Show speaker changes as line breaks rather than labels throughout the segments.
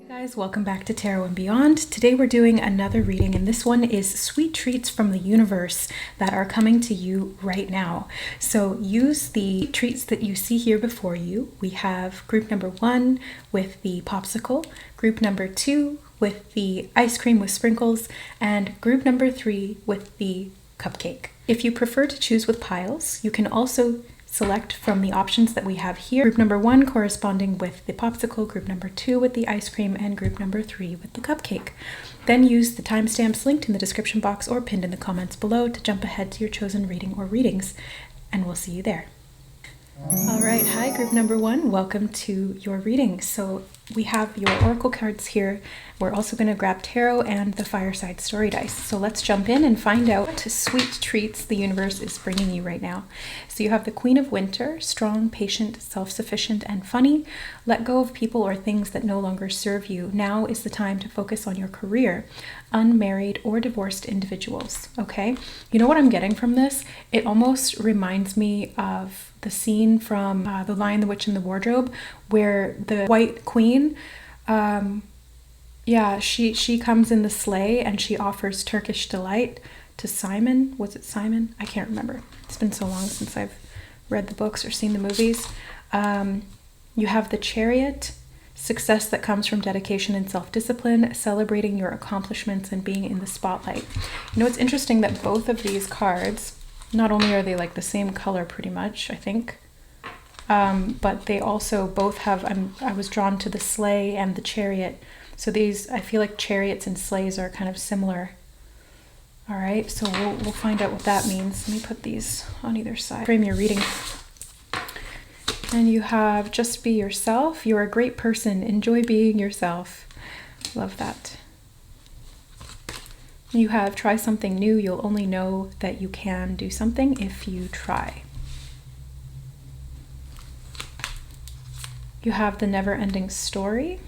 Guys, welcome back to Tarot and Beyond. Today we're doing another reading, and this one is sweet treats from the universe that are coming to you right now. So use the treats that you see here before you. We have group number 1 with the popsicle, group number 2 with the ice cream with sprinkles, and group number 3 with the cupcake. If you prefer to choose with piles, you can also select from the options that we have here. Group number 1 corresponding with the popsicle, group number 2 with the ice cream, and group number 3 with the cupcake. Then use the timestamps linked in the description box or pinned in the comments below to jump ahead to your chosen reading or readings, and we'll see you there. All right, hi group number 1, welcome to your reading. So we have your oracle cards here. We're also going to grab tarot and the fireside story dice. So let's jump in and find out what sweet treats the universe is bringing you right now. So you have the Queen of Winter, strong, patient, self-sufficient, and funny. Let go of people or things that no longer serve you. Now is the time to focus on your career. Unmarried or divorced individuals, okay? You know what I'm getting from this? It almost reminds me of the scene from The Lion, the Witch, and the Wardrobe, where the White Queen, she comes in the sleigh and she offers Turkish delight to Simon. Was it Simon? I can't remember. It's been so long since I've read the books or seen the movies. You have the Chariot, success that comes from dedication and self-discipline, celebrating your accomplishments and being in the spotlight. You know, it's interesting that both of these cards, not only are they like the same color pretty much, I think, but they also both have, I was drawn to the sleigh and the chariot. So these, I feel like chariots and sleighs are kind of similar. All right, so we'll find out what that means. Let me put these on either side. Frame your reading. And you have just be yourself. You're a great person. Enjoy being yourself. Love that. You have try something new. You'll only know that you can do something if you try. You have the never-ending story.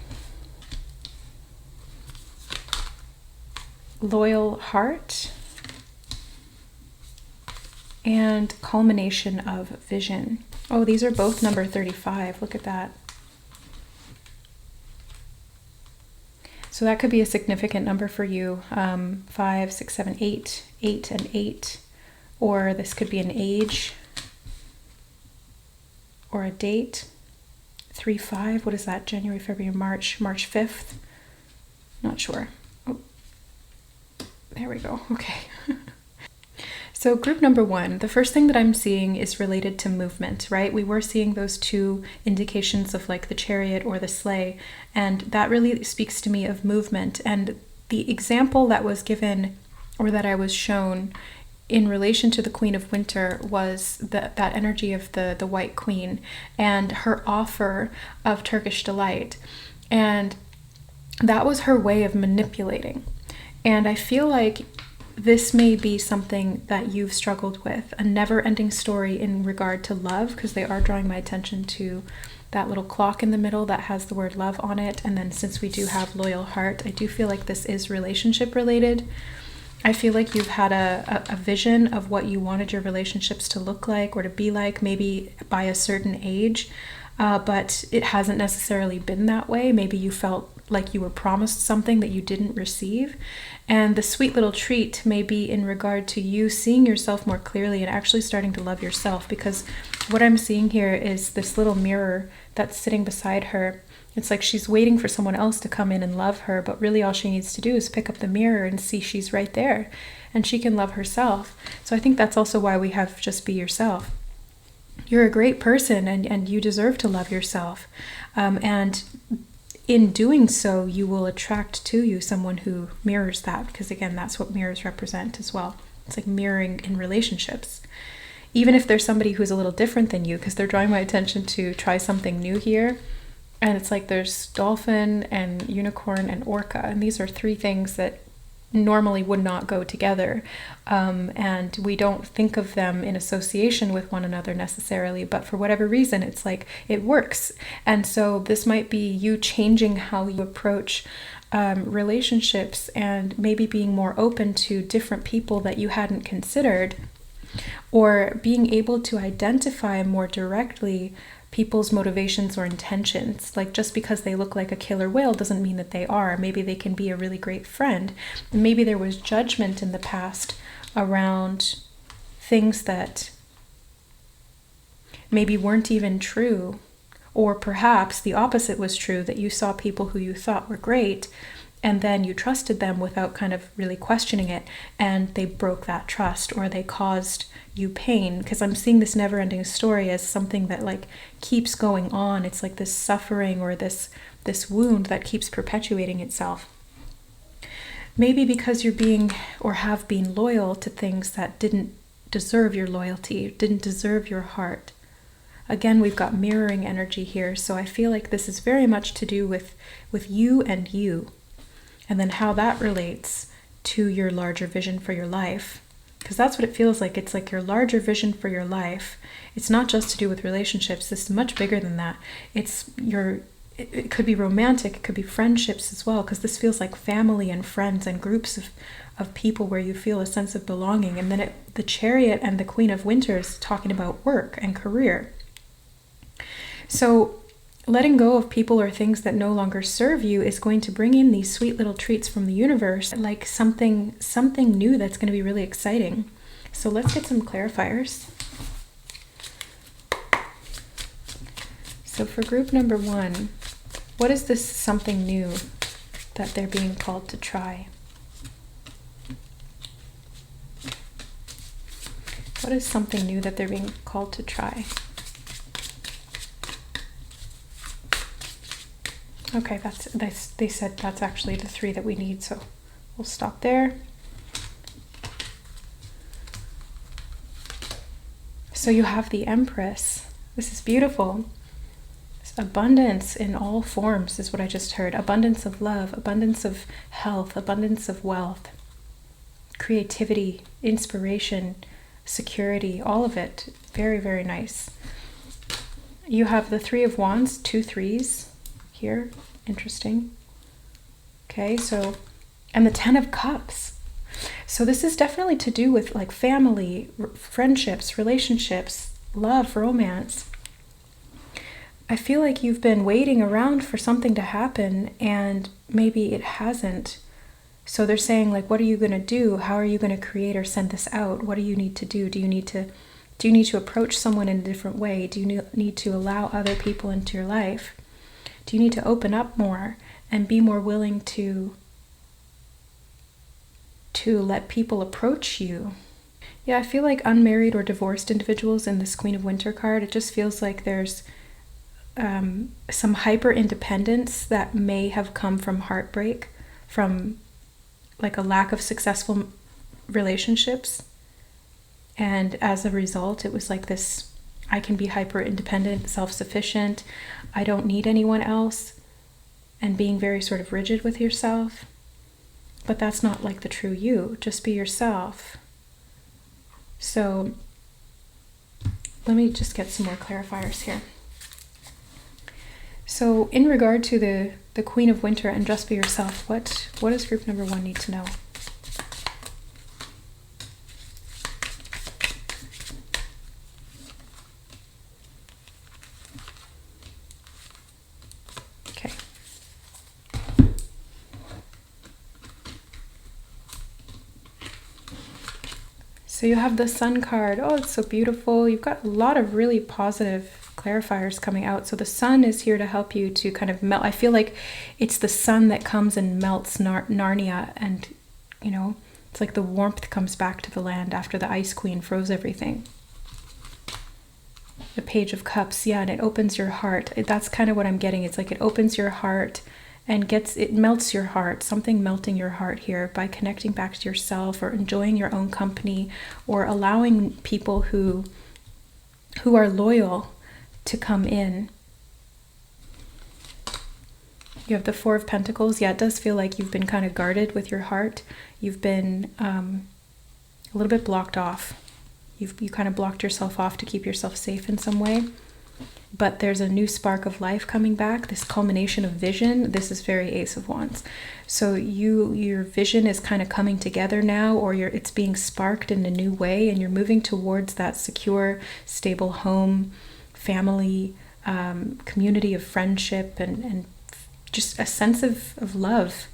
Loyal heart. And culmination of vision. Oh, these are both number 35. Look at that. So that could be a significant number for you. 5, 6, 7, 8, 8 and 8. Or this could be an age or a date. 3, 5, what is that? January, February, March 5th. Not sure. Oh, there we go. Okay. So group number 1, the first thing that I'm seeing is related to movement, right? We were seeing those two indications of like the chariot or the sleigh, and that really speaks to me of movement. And the example that was given, or that I was shown in relation to the Queen of Winter, was that energy of the White Queen and her offer of Turkish delight. And that was her way of manipulating. And I feel like this may be something that you've struggled with, a never-ending story in regard to love, because they are drawing my attention to that little clock in the middle that has the word love on it. And then since we do have loyal heart, I do feel like this is relationship related. I feel like you've had a vision of what you wanted your relationships to look like or to be like, maybe by a certain age, but it hasn't necessarily been that way. Maybe you felt like you were promised something that you didn't receive. And the sweet little treat may be in regard to you seeing yourself more clearly and actually starting to love yourself, because what I'm seeing here is this little mirror that's sitting beside her. It's like she's waiting for someone else to come in and love her, but really all she needs to do is pick up the mirror and see she's right there, and she can love herself. So I think that's also why we have just be yourself. You're a great person, and you deserve to love yourself. And in doing so, you will attract to you someone who mirrors that, because again, that's what mirrors represent as well. It's like mirroring in relationships. Even if there's somebody who's a little different than you, because they're drawing my attention to try something new here. And it's like there's dolphin and unicorn and orca, and these are 3 things that normally would not go together, and we don't think of them in association with one another necessarily, but for whatever reason it's like it works. And so this might be you changing how you approach relationships, and maybe being more open to different people that you hadn't considered, or being able to identify more directly people's motivations or intentions. Like, just because they look like a killer whale doesn't mean that they are. Maybe they can be a really great friend. And maybe there was judgment in the past around things that maybe weren't even true. Or perhaps the opposite was true, that you saw people who you thought were great, and then you trusted them without kind of really questioning it, and they broke that trust, or they caused you pain. Because I'm seeing this never-ending story as something that like keeps going on. It's like this suffering or this wound that keeps perpetuating itself. Maybe because you're being or have been loyal to things that didn't deserve your loyalty, didn't deserve your heart. Again, we've got mirroring energy here, so I feel like this is very much to do with you and you, and then how that relates to your larger vision for your life. Because that's what it feels like. It's like your larger vision for your life. It's not just to do with relationships. This is much bigger than that. It could be romantic, it could be friendships as well, because this feels like family and friends and groups of people where you feel a sense of belonging. And then the Chariot and the Queen of Winter is talking about work and career. So letting go of people or things that no longer serve you is going to bring in these sweet little treats from the universe, like something new that's going to be really exciting. So let's get some clarifiers. So for group number 1, what is this something new that they're being called to try? What is something new that they're being called to try? Okay, they said that's actually the 3 that we need, so we'll stop there. So you have the Empress. This is beautiful. Abundance in all forms is what I just heard. Abundance of love, abundance of health, abundance of wealth, creativity, inspiration, security, all of it. Very, very nice. You have the 3 of Wands, 2 3s here. Interesting. Okay, so, and the 10 of Cups. So this is definitely to do with like family, friendships, relationships, love, romance. I feel like you've been waiting around for something to happen and maybe it hasn't. So they're saying like, what are you going to do? How are you going to create or send this out? What do you need to do? Do you need to approach someone in a different way? Do you need to allow other people into your life? Do you need to open up more and be more willing to let people approach you? Yeah, I feel like unmarried or divorced individuals in this Queen of Winter card, it just feels like there's some hyper independence that may have come from heartbreak, from like a lack of successful relationships. And as a result, it was like this, I can be hyper independent, self-sufficient, I don't need anyone else, and being very sort of rigid with yourself. But that's not like the true you. Just be yourself. So let me just get some more clarifiers here. So in regard to the Queen of Winter and just be yourself, what does group number 1 need to know? Okay. So you have the Sun card. Oh, it's so beautiful. You've got a lot of really positive clarifiers coming out. So the Sun is here to help you to kind of melt. I feel like it's the sun that comes and melts Narnia, and you know, it's like the warmth comes back to the land after the Ice Queen froze everything. The Page of Cups, yeah, and it opens your heart. That's kind of what I'm getting. It's like it opens your heart and it melts your heart, something melting your heart here by connecting back to yourself or enjoying your own company or allowing people who are loyal to come in. You have the Four of Pentacles. Yeah, it does feel like you've been kind of guarded with your heart. You've been a little bit blocked off. You kind of blocked yourself off to keep yourself safe in some way. But there's a new spark of life coming back, this culmination of vision. This is very Ace of Wands. So your vision is kind of coming together now, or it's being sparked in a new way, and you're moving towards that secure, stable home, family, community of friendship and just a sense of love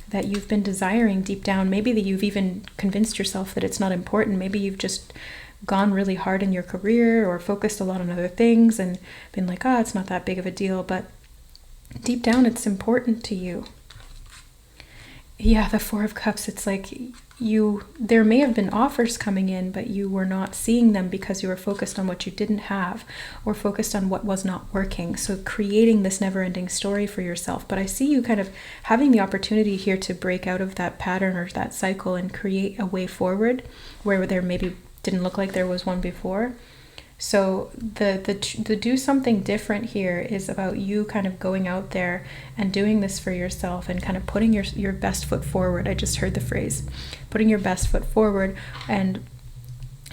that you've been desiring deep down. Maybe that you've even convinced yourself that it's not important. Maybe you've just gone really hard in your career or focused a lot on other things and been like, oh, it's not that big of a deal. But deep down, it's important to you. Yeah, the Four of Cups, it's like there may have been offers coming in, but you were not seeing them because you were focused on what you didn't have or focused on what was not working. So creating this never-ending story for yourself. But I see you kind of having the opportunity here to break out of that pattern or that cycle and create a way forward where there maybe didn't look like there was one before. So the do something different here is about you kind of going out there and doing this for yourself and kind of putting your best foot forward. I just heard the phrase, putting your best foot forward, and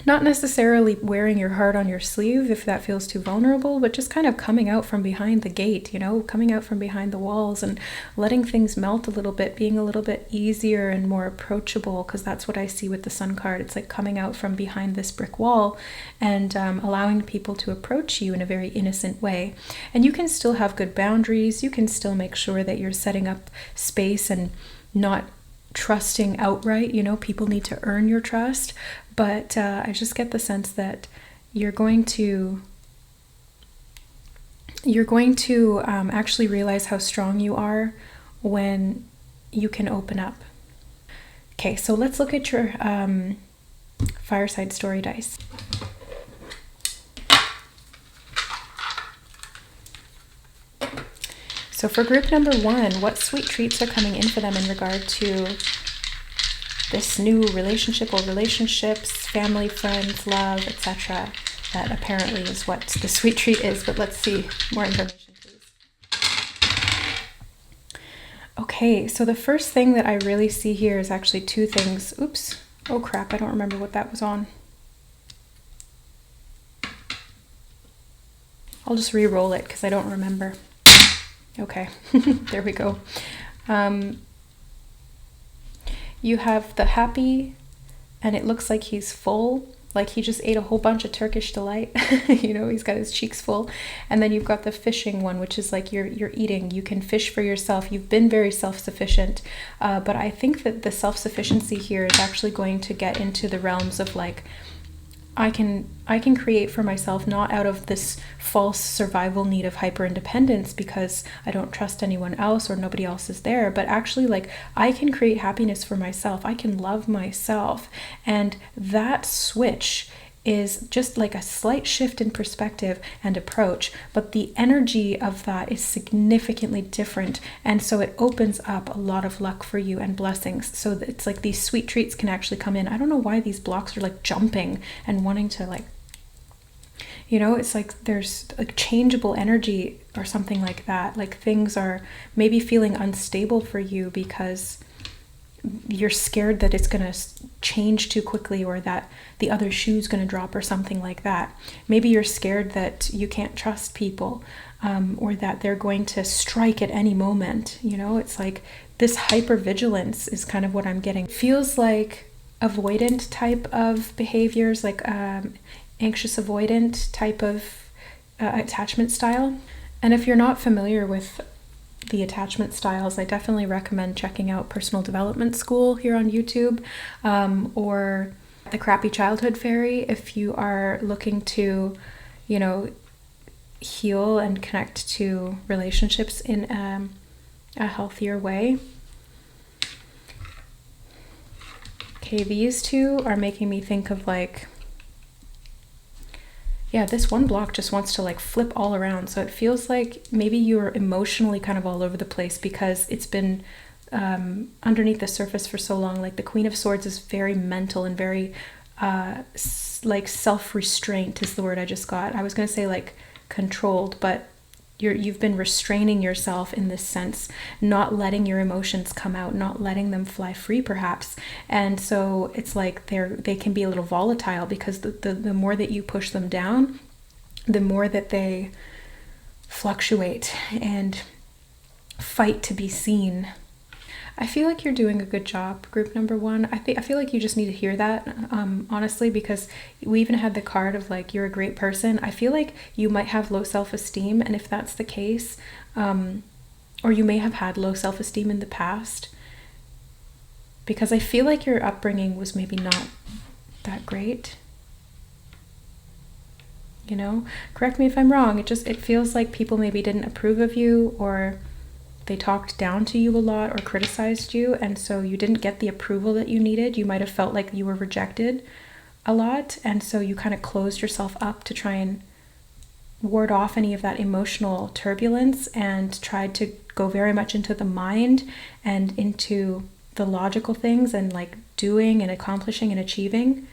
not necessarily wearing your heart on your sleeve if that feels too vulnerable, but just kind of coming out from behind the gate, coming out from behind the walls and letting things melt a little bit, being a little bit easier and more approachable, because that's what I see with the Sun card. It's like coming out from behind this brick wall and allowing people to approach you in a very innocent way. And you can still have good boundaries. You can still make sure that you're setting up space and not trusting outright. People need to earn your trust. But I just get the sense that you're going to actually realize how strong you are when you can open up. Okay, so let's look at your fireside story dice. So for group number 1, what sweet treats are coming in for them in regard to this new relationship or relationships, family, friends, love, etc. That apparently is what the sweet treat is, but let's see more information, please. Okay, so the first thing that I really see here is actually 2 things. Oops. Oh crap, I don't remember what that was on. I'll just re-roll it because I don't remember. Okay, there we go. You have the happy, and it looks like he's full, like he just ate a whole bunch of Turkish delight. He's got his cheeks full. And then you've got the fishing one, which is like you're eating. You can fish for yourself. You've been very self-sufficient. But I think that the self-sufficiency here is actually going to get into the realms of like, I can create for myself, not out of this false survival need of hyper-independence because I don't trust anyone else or nobody else is there, but actually like I can create happiness for myself. I can love myself. And that switch is just like a slight shift in perspective and approach, but the energy of that is significantly different. And so it opens up a lot of luck for you and blessings. So it's like these sweet treats can actually come in. I don't know why these blocks are like jumping and wanting to like, it's like there's a changeable energy or something like that. Like things are maybe feeling unstable for you because you're scared that it's going to change too quickly or that the other shoe's going to drop or something like that. Maybe you're scared that you can't trust people or that they're going to strike at any moment. It's like this hypervigilance is kind of what I'm getting. Feels like avoidant type of behaviors, like anxious avoidant type of attachment style. And if you're not familiar with the attachment styles, I definitely recommend checking out Personal Development School here on YouTube, or The Crappy Childhood Fairy if you are looking to, heal and connect to relationships in a healthier way. Okay, these 2 are making me think of like, yeah, this one block just wants to like flip all around. So it feels like maybe you're emotionally kind of all over the place because it's been underneath the surface for so long. Like the Queen of Swords is very mental and very like self-restraint is the word I just got. I was going to say like controlled, but you've been restraining yourself in this sense, not letting your emotions come out, not letting them fly free perhaps. And so it's like they can be a little volatile because the more that you push them down, the more that they fluctuate and fight to be seen. I feel like you're doing a good job, group number one. I feel like you just need to hear that, honestly, because we even had the card of like, you're a great person. I feel like you might have low self-esteem, and if that's the case, or you may have had low self-esteem in the past, because I feel like your upbringing was maybe not that great. You know, correct me if I'm wrong. It feels like people maybe didn't approve of you, or they talked down to you a lot or criticized you, and so you didn't get the approval that you needed. You might have felt like you were rejected a lot, and so you kind of closed yourself up to try and ward off any of that emotional turbulence, and tried to go very much into the mind and into the logical things and like doing and accomplishing and achieving.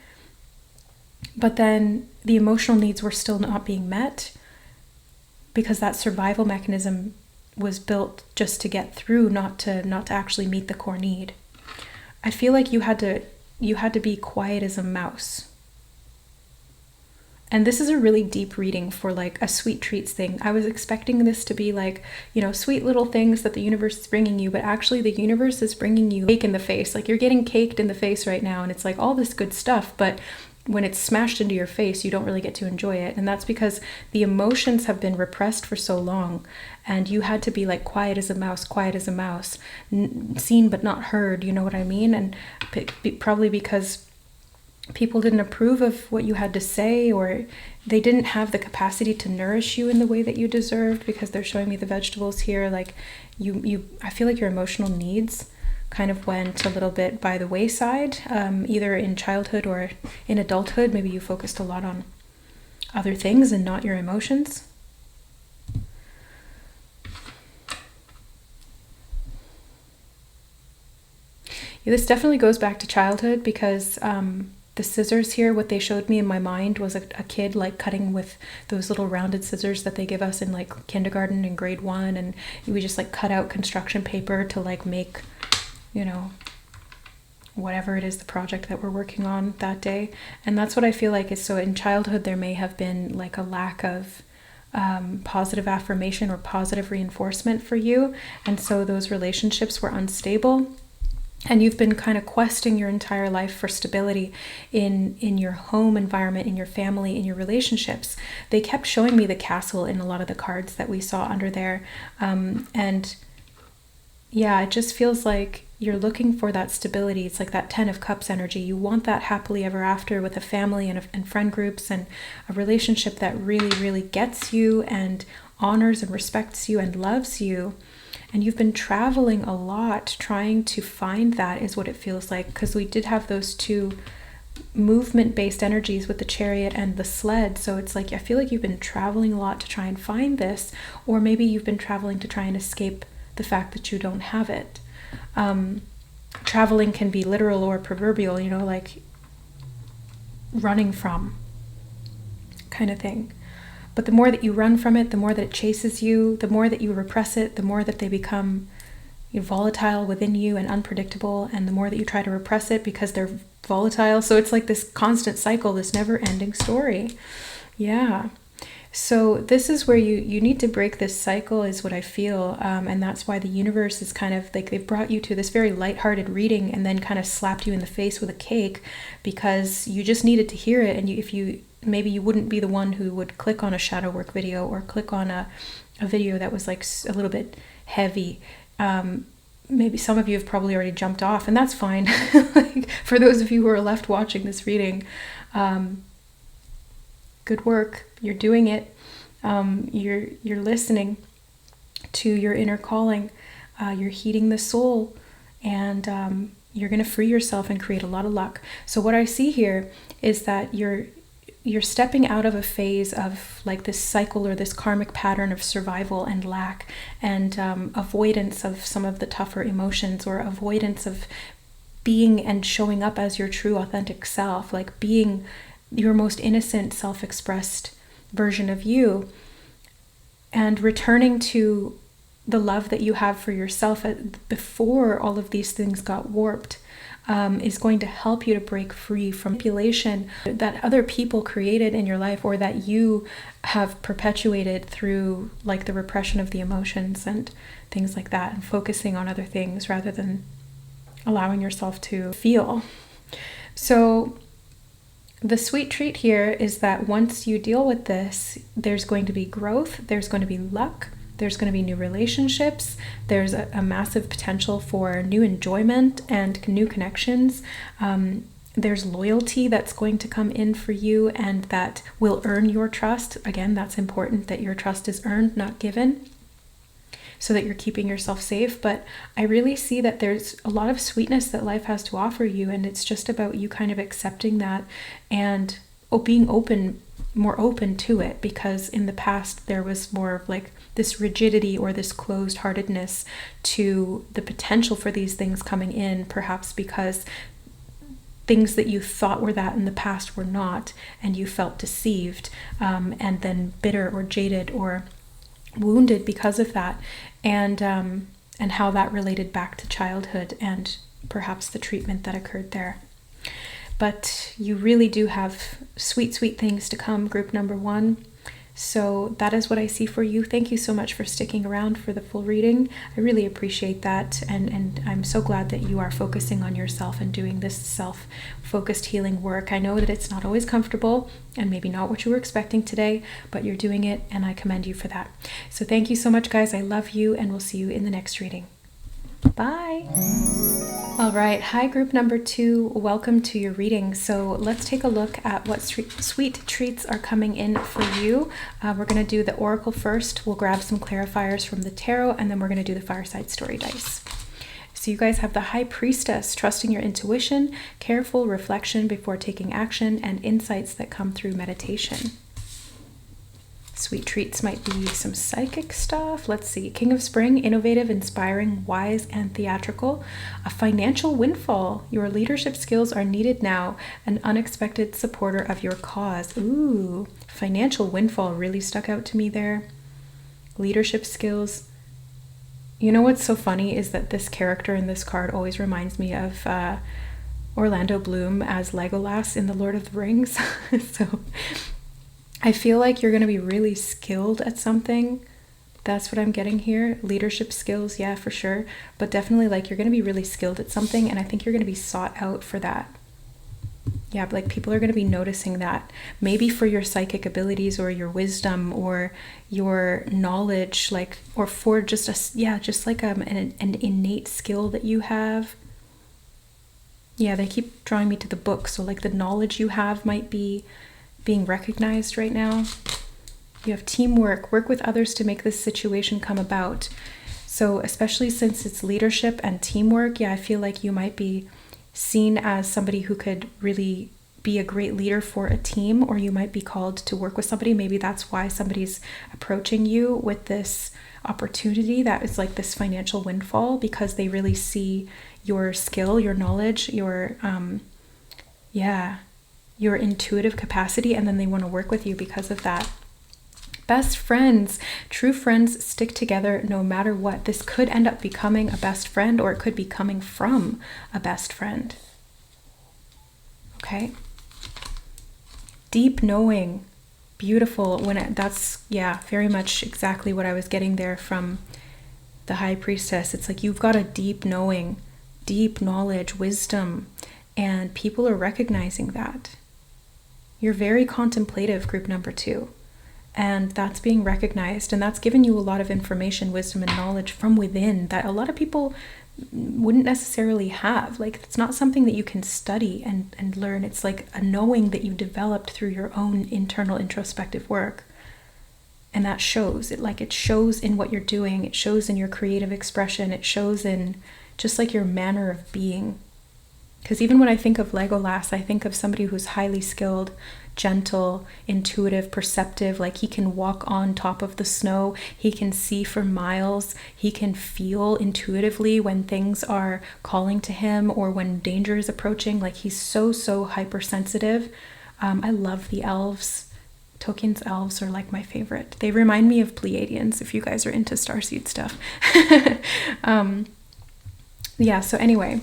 But then the emotional needs were still not being met, because that survival mechanism was built just to get through, not to actually meet the core need. I feel like you had to be quiet as a mouse. And this is a really deep reading for like a sweet treats thing. I was expecting this to be like, you know, sweet little things that the universe is bringing you, but actually the universe is bringing you cake in the face. Like, you're getting caked in the face right now, and it's like all this good stuff, but when it's smashed into your face, you don't really get to enjoy it. And that's because the emotions have been repressed for so long, and you had to be like quiet as a mouse, seen but not heard, you know what I mean? And probably because people didn't approve of what you had to say, or they didn't have the capacity to nourish you in the way that you deserved, because they're showing me the vegetables here. Like I feel like your emotional needs kind of went a little bit by the wayside, either in childhood or in adulthood. Maybe you focused a lot on other things and not your emotions. Yeah, this definitely goes back to childhood, because the scissors here, what they showed me in my mind was a kid like cutting with those little rounded scissors that they give us in like kindergarten and grade 1, and we just like cut out construction paper to like make, you know, whatever it is, the project that we're working on that day. And that's what I feel like is, so in childhood there may have been like a lack of positive affirmation or positive reinforcement for you, and so those relationships were unstable, and you've been kind of questing your entire life for stability in your home environment, in your family, in your relationships. They kept showing me the castle in a lot of the cards that we saw under there, and yeah, it just feels like you're looking for that stability. It's like that 10 of Cups energy. You want that happily ever after with a family and friend groups, and a relationship that really, really gets you and honors and respects you and loves you. And you've been traveling a lot trying to find that, is what it feels like, because we did have those two movement-based energies with the Chariot and the sled. So it's like, I feel like you've been traveling a lot to try and find this, or maybe you've been traveling to try and escape the fact that you don't have it. Traveling can be literal or proverbial, you know, like running from kind of thing. But the more that you run from it, the more that it chases you, the more that you repress it, the more that they become volatile within you and unpredictable, and the more that you try to repress it because they're volatile. So it's like this constant cycle, this never-ending story. Yeah. So this is where you need to break this cycle, is what I feel. And that's why the universe is kind of like, they've brought you to this very lighthearted reading and then kind of slapped you in the face with a cake, because you just needed to hear it. And maybe you wouldn't be the one who would click on a shadow work video or click on a video that was like a little bit heavy. Maybe some of you have probably already jumped off, and that's fine. Like, for those of you who are left watching this reading, good work. You're doing it. You're listening to your inner calling. You're heeding the soul, and you're going to free yourself and create a lot of luck. So what I see here is that you're stepping out of a phase of like this cycle or this karmic pattern of survival and lack and avoidance of some of the tougher emotions, or avoidance of being and showing up as your true authentic self, like being your most innocent, self-expressed version of you, and returning to the love that you have for yourself before all of these things got warped. is going to help you to break free from manipulation that other people created in your life, or that you have perpetuated through like the repression of the emotions and things like that, and focusing on other things rather than allowing yourself to feel. So the sweet treat here is that once you deal with this, there's going to be growth, there's going to be luck, there's going to be new relationships, there's a massive potential for new enjoyment and new connections. There's loyalty that's going to come in for you, and that will earn your trust. Again, that's important, that your trust is earned, not given, so that you're keeping yourself safe. But I really see that there's a lot of sweetness that life has to offer you, and it's just about you kind of accepting that and being more open to it, because in the past there was more of like this rigidity or this closed-heartedness to the potential for these things coming in, perhaps because things that you thought were that in the past were not, and you felt deceived, and then bitter or jaded or wounded because of that, and how that related back to childhood and perhaps the treatment that occurred there. But you really do have sweet, sweet things to come, group number 1. So that is what I see for you. Thank you so much for sticking around for the full reading. I really appreciate that. And I'm so glad that you are focusing on yourself and doing this self-focused healing work. I know that it's not always comfortable and maybe not what you were expecting today, but you're doing it, and I commend you for that. So thank you so much, guys. I love you, and we'll see you in the next reading. Bye. All right. Hi, group number 2. Welcome to your reading. So let's take a look at what sweet treats are coming in for you. We're going to do the oracle first. We'll grab some clarifiers from the tarot, and then we're going to do the fireside story dice. So you guys have the High Priestess, trusting your intuition, careful reflection before taking action, and insights that come through meditation. Sweet treats might be some psychic stuff. Let's see. King of Spring, innovative, inspiring, wise, and theatrical. A financial windfall. Your leadership skills are needed now. An unexpected supporter of your cause. Ooh, financial windfall really stuck out to me there. Leadership skills. You know what's so funny is that this character in this card always reminds me of Orlando Bloom as Legolas in The Lord of the Rings. So I feel like you're going to be really skilled at something. That's what I'm getting here. Leadership skills, yeah, for sure. But definitely like you're going to be really skilled at something, and I think you're going to be sought out for that. Yeah, like people are going to be noticing that. Maybe for your psychic abilities or your wisdom or your knowledge, like, or for just an innate skill that you have. Yeah, they keep drawing me to the book. So like the knowledge you have might be being recognized right now. You have teamwork, work with others to make this situation come about. So especially since it's leadership and teamwork, yeah, I feel like you might be seen as somebody who could really be a great leader for a team, or you might be called to work with somebody. Maybe that's why somebody's approaching you with this opportunity that is like this financial windfall, because they really see your skill, your knowledge, your intuitive capacity, and then they want to work with you because of that. Best friends. True friends stick together no matter what. This could end up becoming a best friend, or it could be coming from a best friend. Okay. Deep knowing. Beautiful. That's very much exactly what I was getting there from the High Priestess. It's like you've got a deep knowing, deep knowledge, wisdom, and people are recognizing that. You're very contemplative, group number 2. And that's being recognized, and that's given you a lot of information, wisdom, and knowledge from within that a lot of people wouldn't necessarily have. Like, it's not something that you can study and learn. It's like a knowing that you developed through your own internal introspective work. And that shows. It shows in what you're doing. It shows in your creative expression. It shows in just like your manner of being. Because even when I think of Legolas, I think of somebody who's highly skilled, gentle, intuitive, perceptive. Like he can walk on top of the snow. He can see for miles. He can feel intuitively when things are calling to him or when danger is approaching. Like he's so hypersensitive. I love the elves. Tolkien's elves are like my favorite. They remind me of Pleiadians if you guys are into starseed stuff. So anyway,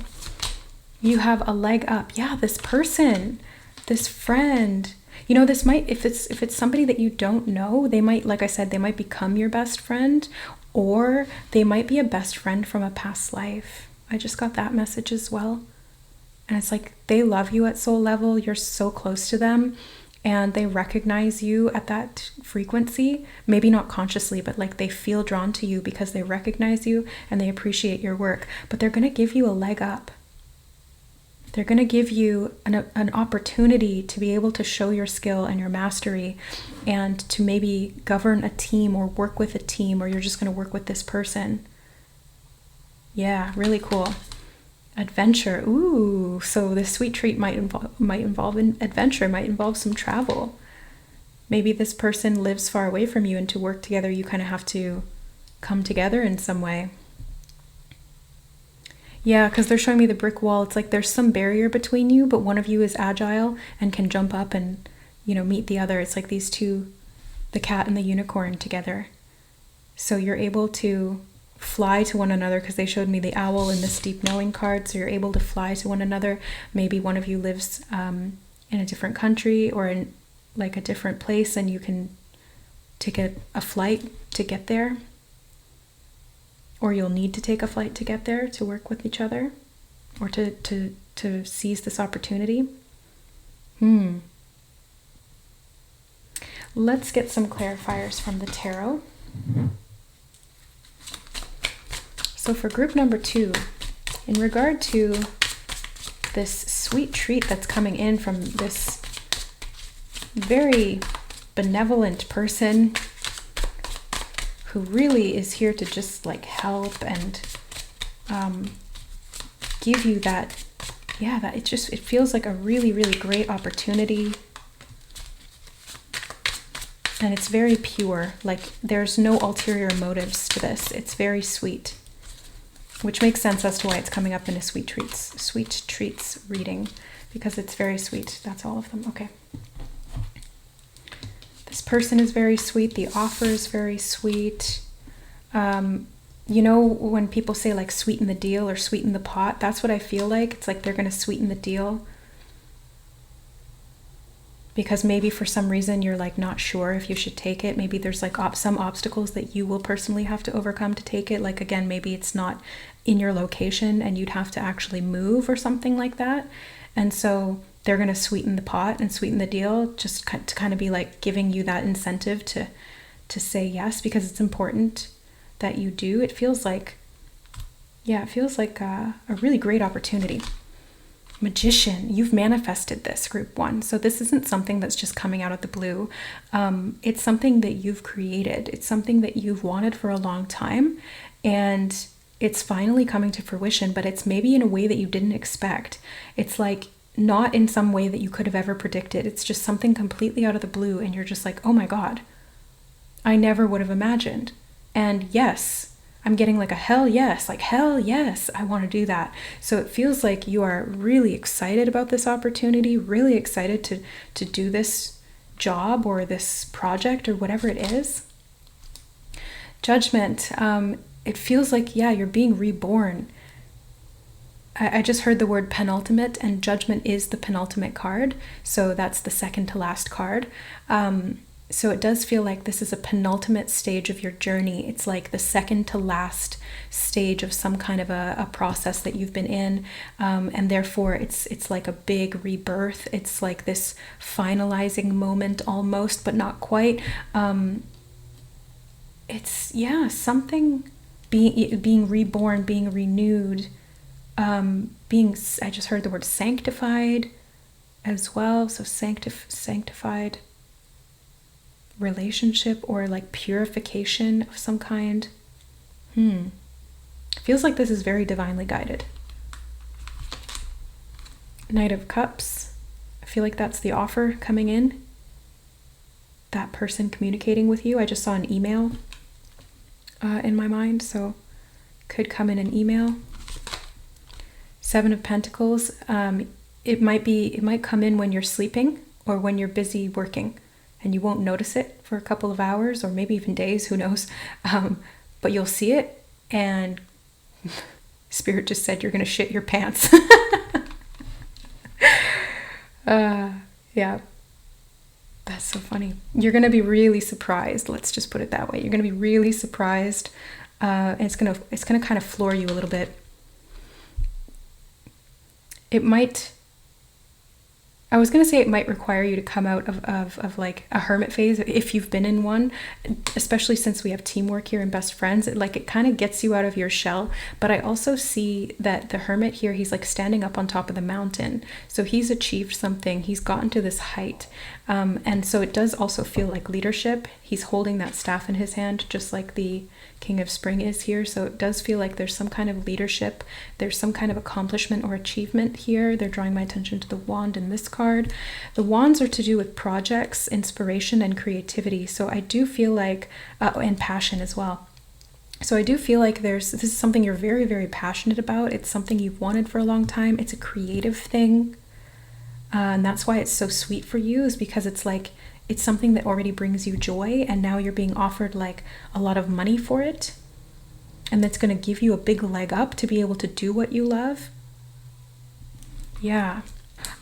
You have a leg up. Yeah, this person, this friend. You know, this might, if it's somebody that you don't know, they might, like I said, they might become your best friend, or they might be a best friend from a past life. I just got that message as well. And it's like they love you at soul level. You're so close to them, and they recognize you at that frequency. Maybe not consciously, but like they feel drawn to you because they recognize you and they appreciate your work. But they're going to give you a leg up. They're going to give you an opportunity to be able to show your skill and your mastery, and to maybe govern a team or work with a team, or you're just going to work with this person. Yeah, really cool. Adventure. Ooh, so this sweet treat might involve an adventure, might involve some travel. Maybe this person lives far away from you, and to work together, you kind of have to come together in some way. Yeah, because they're showing me the brick wall. It's like there's some barrier between you, but one of you is agile and can jump up and, you know, meet the other. It's like these two, the cat and the unicorn together. So you're able to fly to one another, because they showed me the owl in this deep knowing card. So you're able to fly to one another. Maybe one of you lives in a different country or in like a different place, and you can take a flight to get there. Or you'll need to take a flight to get there to work with each other, or to seize this opportunity. Let's get some clarifiers from the tarot. So for group number 2, in regard to this sweet treat that's coming in from this very benevolent person who really is here to just like help and give you that, that it feels like a really, really great opportunity. And it's very pure, like there's no ulterior motives to this. It's very sweet, which makes sense as to why it's coming up in a sweet treats reading, because it's very sweet. That's all of them. Okay. This person is very sweet. The offer is very sweet. You know, when people say like sweeten the deal or sweeten the pot, that's what I feel like. It's like they're going to sweeten the deal. Because maybe for some reason you're like not sure if you should take it. Maybe there's like some obstacles that you will personally have to overcome to take it. Like again, maybe it's not in your location and you'd have to actually move or something like that. And so they're going to sweeten the pot and sweeten the deal, just to kind of be like giving you that incentive to say yes, because it's important that you do. It feels like, a really great opportunity. Magician, you've manifested this, group 1. So this isn't something that's just coming out of the blue. It's something that you've created. It's something that you've wanted for a long time, and it's finally coming to fruition, but it's maybe in a way that you didn't expect. It's like not in some way that you could have ever predicted. It's just something completely out of the blue, and you're just like, oh my God, I never would have imagined. And yes, I'm getting like a hell yes, I want to do that. So it feels like you are really excited about this opportunity, really excited to do this job or this project or whatever it is. Judgment, it feels like, you're being reborn. I just heard the word penultimate, and judgment is the penultimate card. So that's the second to last card. So it does feel like this is a penultimate stage of your journey. It's like the second to last stage of some kind of a process that you've been in. And therefore it's like a big rebirth. It's like this finalizing moment almost, but not quite. It's, something being reborn, being renewed, I just heard the word sanctified as well. So sanctified relationship, or like purification of some kind. Feels like this is very divinely guided. Knight of Cups. I feel like that's the offer coming in. That person communicating with you. I just saw an email in my mind, so could come in an email. Seven of Pentacles. It might come in when you're sleeping or when you're busy working, and you won't notice it for a couple of hours or maybe even days, who knows. But you'll see it, and Spirit just said you're going to shit your pants. Yeah, that's so funny. You're going to be really surprised. Let's just put it that way. You're going to be really surprised. And it's going to kind of floor you a little bit. I was going to say it might require you to come out of like a hermit phase if you've been in one, especially since we have teamwork here and best friends. It kind of gets you out of your shell. But I also see that the hermit here, he's like standing up on top of the mountain. So he's achieved something. He's gotten to this height. And so it does also feel like leadership. He's holding that staff in his hand, just like the King of Spring is here. So it does feel like there's some kind of leadership. There's some kind of accomplishment or achievement here. They're drawing my attention to the wand in this card. The wands are to do with projects, inspiration, and creativity. So I do feel like, and passion as well. So I do feel like this is something you're very, very passionate about. It's something you've wanted for a long time. It's a creative thing. And that's why it's so sweet for you, is because it's like, it's something that already brings you joy, and now you're being offered like a lot of money for it. And that's going to give you a big leg up to be able to do what you love. Yeah.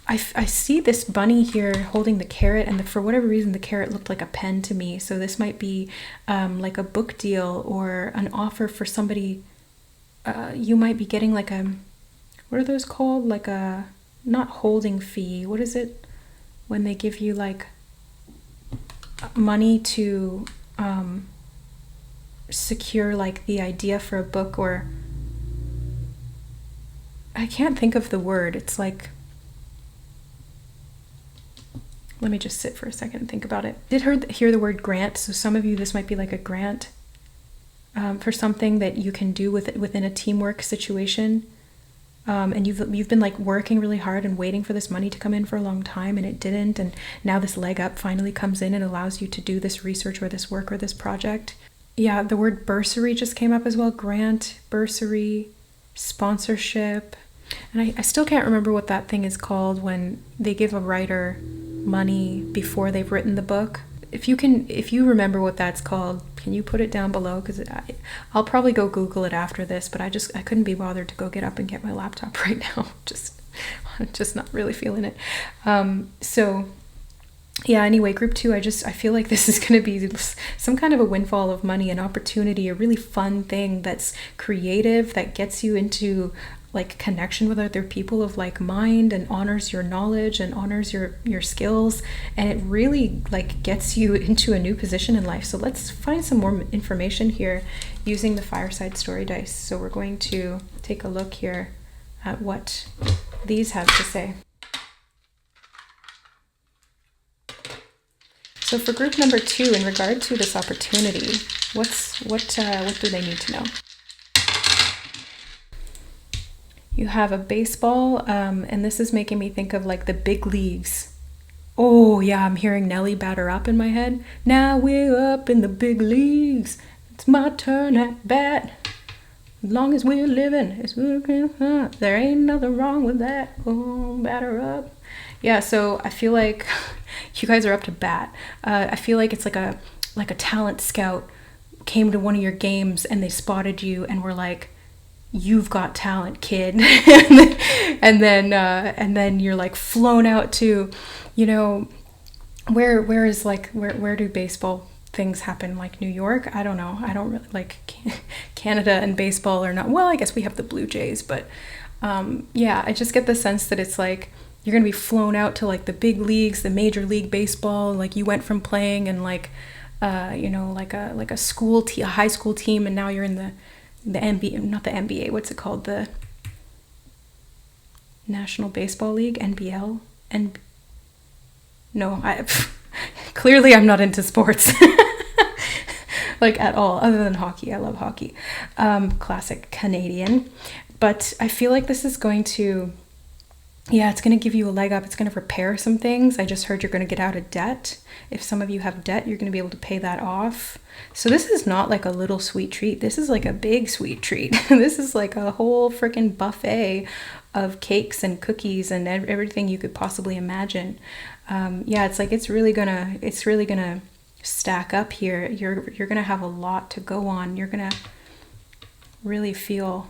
I see this bunny here holding the carrot, and for whatever reason, the carrot looked like a pen to me. So this might be like a book deal or an offer for somebody. You might be getting like what are those called? Like a, not holding fee. What is it when they give you like money to secure like the idea for a book, or I can't think of the word. It's like, let me just sit for a second and think about it. I did hear the word grant. So some of you, this might be like a grant for something that you can do within a teamwork situation. And you've been like working really hard and waiting for this money to come in for a long time, and it didn't. And now this leg up finally comes in and allows you to do this research or this work or this project. Yeah, the word bursary just came up as well. Grant, bursary, sponsorship. And I still can't remember what that thing is called when they give a writer money before they've written the book. If you remember what that's called, can you put it down below? Because I'll probably go Google it after this, but I couldn't be bothered to go get up and get my laptop right now. Just not really feeling it. So yeah, anyway, group 2, I feel like this is going to be some kind of a windfall of money, an opportunity, a really fun thing that's creative, that gets you into like connection with other people of like mind, and honors your knowledge and honors your skills, and it really like gets you into a new position in life. So let's find some more information here using the Fireside Story dice. So we're going to take a look here at what these have to say. So for group number 2, in regard to this opportunity, what do they need to know? You have a baseball, and this is making me think of like the big leagues. Oh yeah, I'm hearing Nelly Batter Up in my head. Now we're up in the big leagues. It's my turn at bat. As long as we're living, it's working. There ain't nothing wrong with that. Oh, batter up. Yeah, so I feel like you guys are up to bat. I feel like it's like a talent scout came to one of your games and they spotted you and were like, "You've got talent, kid." and then you're like flown out to, where do baseball things happen? Like New York? I don't know. I don't really like Canada, and baseball are not, well, I guess we have the Blue Jays, but yeah, I just get the sense that it's like you're gonna be flown out to like the big leagues, the Major League Baseball. Like you went from playing in like like a school a high school team, and now you're in the NBA, not the NBA, what's it called? The National Baseball League, NBL. Clearly I'm not into sports like at all, other than hockey. I love hockey. Classic Canadian. But I feel like this is going to, it's going to give you a leg up. It's going to repair some things. I just heard you're going to get out of debt. If some of you have debt, you're going to be able to pay that off. So this is not like a little sweet treat. This is like a big sweet treat. This is like a whole freaking buffet of cakes and cookies and everything you could possibly imagine. It's really gonna stack up here. You're gonna have a lot to go on. You're gonna really feel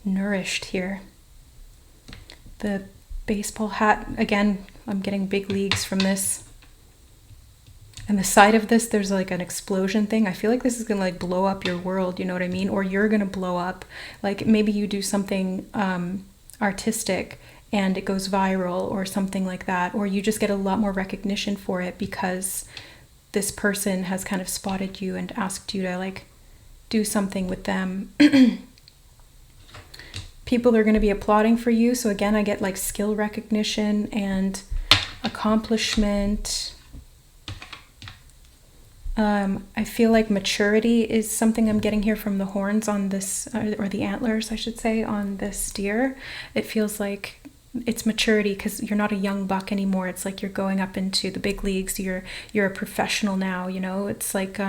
nourished here. The baseball hat. Again, I'm getting big leagues from this. And the side of this, there's like an explosion thing. I feel like this is gonna like blow up your world, you know what I mean? Or you're gonna blow up. Like maybe you do something artistic and it goes viral or something like that. Or you just get a lot more recognition for it because this person has kind of spotted you and asked you to like do something with them. People are going to be applauding for you. So again, I get like skill recognition and accomplishment. I feel like maturity is something I'm getting here from the horns on this, or the antlers, I should say, on this deer. It feels like it's maturity because you're not a young buck anymore. It's like you're going up into the big leagues. You're a professional now, you know. It's like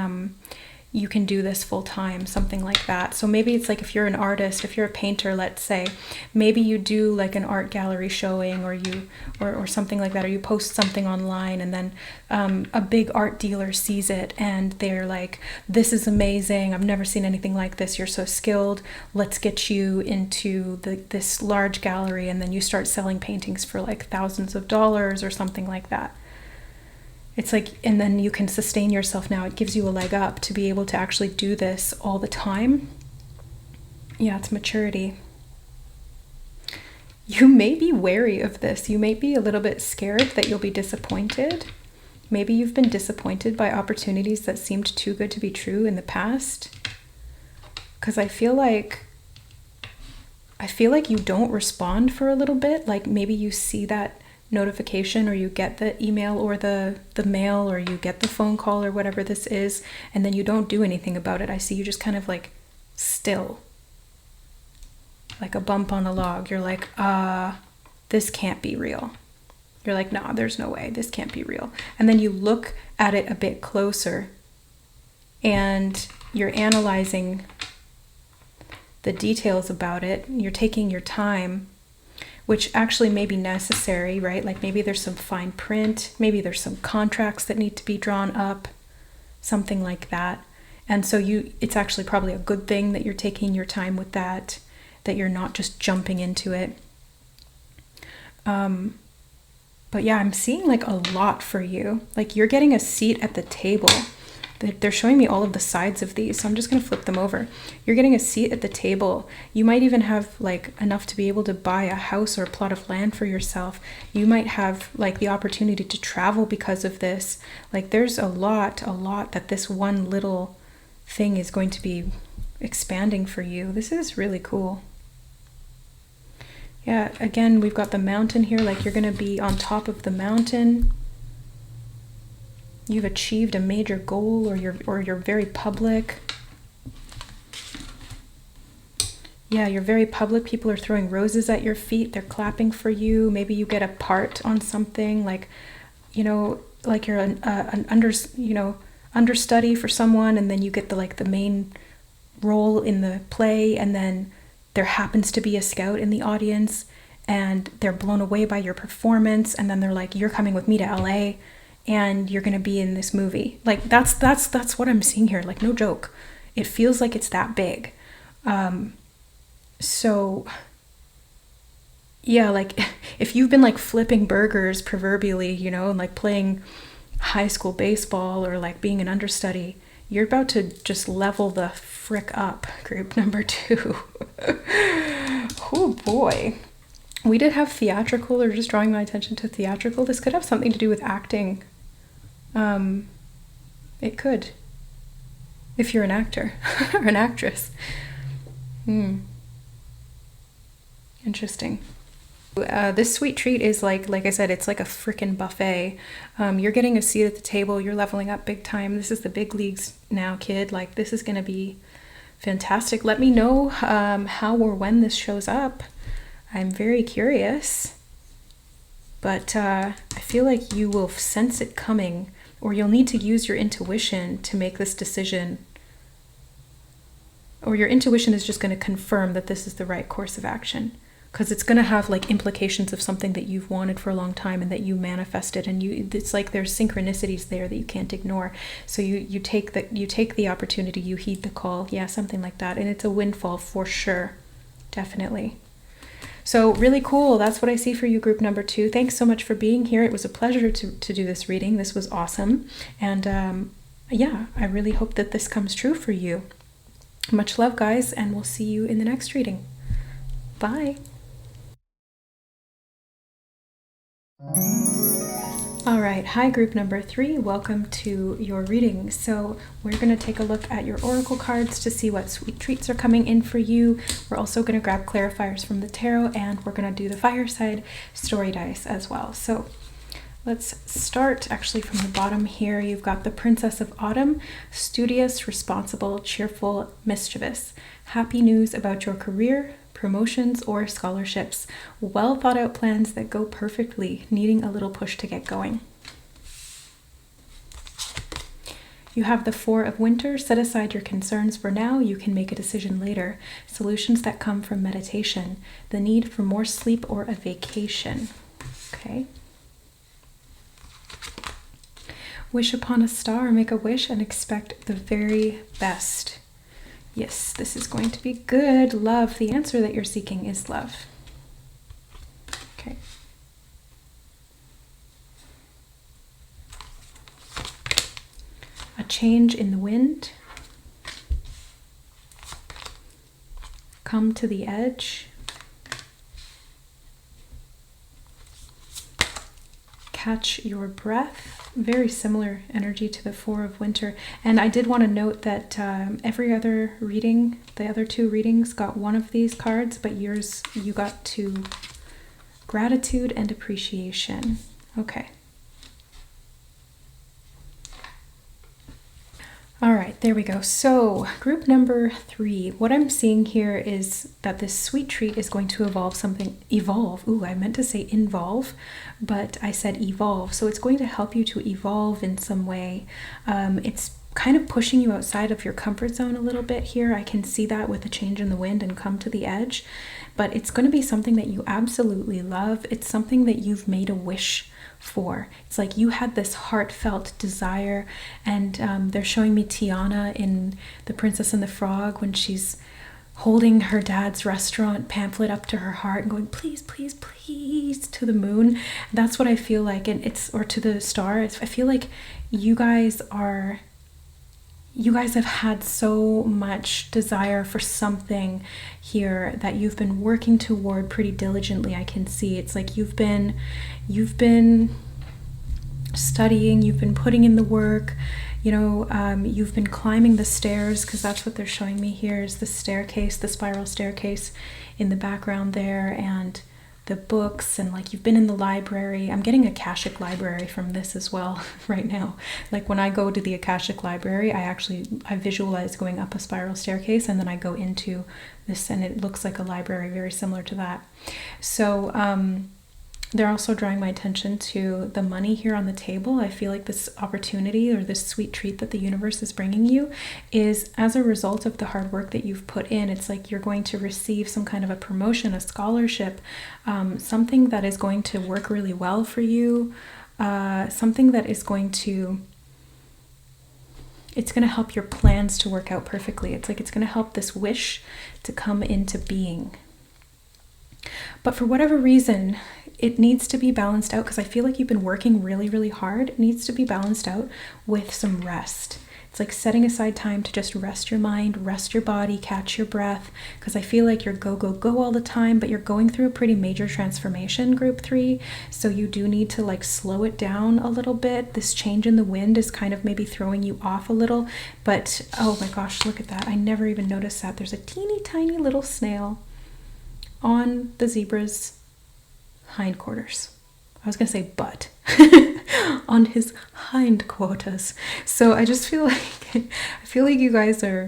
you can do this full time, something like that. So maybe it's like if you're an artist, if you're a painter, let's say, maybe you do like an art gallery showing or something like that, or you post something online and then a big art dealer sees it and they're like, this is amazing. I've never seen anything like this. You're so skilled. Let's get you into this large gallery. And then you start selling paintings for like thousands of dollars or something like that. It's like, and then you can sustain yourself now. It gives you a leg up to be able to actually do this all the time. Yeah, it's maturity. You may be wary of this. You may be a little bit scared that you'll be disappointed. Maybe you've been disappointed by opportunities that seemed too good to be true in the past. Because I feel like you don't respond for a little bit. Like maybe you see that notification or you get the email or the mail or you get the phone call or whatever this is, and then you don't do anything about it. I see you just kind of like still, like a bump on a log. You're like, this can't be real. You're like, nah, there's no way, this can't be real. And then you look at it a bit closer and you're analyzing the details about it. You're taking your time, which actually may be necessary, right? Like maybe there's some fine print, maybe there's some contracts that need to be drawn up, something like that. And so it's actually probably a good thing that you're taking your time with that you're not just jumping into it. But yeah, I'm seeing like a lot for you. Like you're getting a seat at the table. They're showing me all of the sides of these, so I'm just going to flip them over. You're getting a seat at the table. You might even have like enough to be able to buy a house or a plot of land for yourself. You might have like the opportunity to travel because of this. Like there's a lot that this one little thing is going to be expanding for you. This is really cool. Yeah, again, we've got the mountain here. Like you're going to be on top of the mountain. You've achieved a major goal, or you're very public. Yeah, you're very public. People are throwing roses at your feet. They're clapping for you. Maybe you get a part on something, like, you know, like you're an understudy for someone, and then you get the main role in the play, and then there happens to be a scout in the audience, and they're blown away by your performance, and then they're like, "You're coming with me to LA." And you're going to be in this movie. Like that's what I'm seeing here. Like no joke. It feels like it's that big. So yeah, like if you've been like flipping burgers proverbially, you know, and like playing high school baseball or like being an understudy, you're about to just level the frick up, group number 2. Oh boy. We did have theatrical, or just drawing my attention to theatrical. This could have something to do with acting. It could, if you're an actor or an actress. Interesting. This sweet treat is like I said, it's like a freaking buffet. You're getting a seat at the table. You're leveling up big time. This is the big leagues now, kid. Like this is going to be fantastic. Let me know how or when this shows up. I'm very curious, but I feel like you will sense it coming, or you'll need to use your intuition to make this decision, or your intuition is just going to confirm that this is the right course of action, because it's going to have like implications of something that you've wanted for a long time and that you manifested, and it's like there's synchronicities there that you can't ignore. So you take the opportunity, you heed the call. Yeah, something like that. And it's a windfall for sure. Definitely. So really cool. That's what I see for you, group number 2. Thanks so much for being here. It was a pleasure to do this reading. This was awesome. And yeah, I really hope that this comes true for you. Much love, guys, and we'll see you in the next reading. Bye. All right, hi group number 3, welcome to your reading. So we're going to take a look at your oracle cards to see what sweet treats are coming in for you. We're also going to grab clarifiers from the tarot, and we're going to do the fireside story dice as well. So let's start actually from the bottom here. You've got the Princess of Autumn, studious, responsible, cheerful, mischievous. Happy news about your career, promotions, or scholarships. Well thought out plans that go perfectly, needing a little push to get going. You have the Four of Winter. Set aside your concerns for now. You can make a decision later. Solutions that come from meditation. The need for more sleep or a vacation. Okay. Wish upon a star. Make a wish and expect the very best. Yes, this is going to be good. Love. The answer that you're seeking is love. Okay. A change in the wind. Come to the edge. Catch your breath. Very similar energy to the Four of Winter. And I did want to note that every other reading, the other 2 readings, got one of these cards, but yours, you got 2. Gratitude and appreciation. Okay. All right, there we go. So group number 3, what I'm seeing here is that this sweet treat is going to evolve. Ooh, I meant to say involve, but I said evolve. So it's going to help you to evolve in some way. It's kind of pushing you outside of your comfort zone a little bit here. I can see that with the change in the wind and come to the edge, but it's going to be something that you absolutely love. It's something that you've made a wish for. It's like you had this heartfelt desire, and they're showing me Tiana in The Princess and the Frog when she's holding her dad's restaurant pamphlet up to her heart and going, please, please, please, to the moon. That's what I feel like, and or to the stars. I feel like you guys have had so much desire for something here that you've been working toward pretty diligently. I can see it's like you've been studying, you've been putting in the work, you've been climbing the stairs, because that's what they're showing me here is the staircase, the spiral staircase in the background there, and the books, and like you've been in the library. I'm getting Akashic Library from this as well right now. Like when I go to the Akashic Library, I visualize going up a spiral staircase, and then I go into this, and it looks like a library very similar to that. So they're also drawing my attention to the money here on the table. I feel like this opportunity or this sweet treat that the universe is bringing you is as a result of the hard work that you've put in. It's like you're going to receive some kind of a promotion, a scholarship, something that is going to work really well for you, something that is going to help your plans to work out perfectly. It's like it's going to help this wish to come into being. But for whatever reason, it needs to be balanced out, because I feel like you've been working really, really hard. It needs to be balanced out with some rest. It's like setting aside time to just rest your mind, rest your body, catch your breath, because I feel like you're go, go, go all the time, but you're going through a pretty major transformation, group 3. So you do need to like slow it down a little bit. This change in the wind is kind of maybe throwing you off a little, but oh my gosh, look at that. I never even noticed that. There's a teeny tiny little snail on the zebra's hindquarters. I was gonna say butt. On his hindquarters. So I just feel like you guys are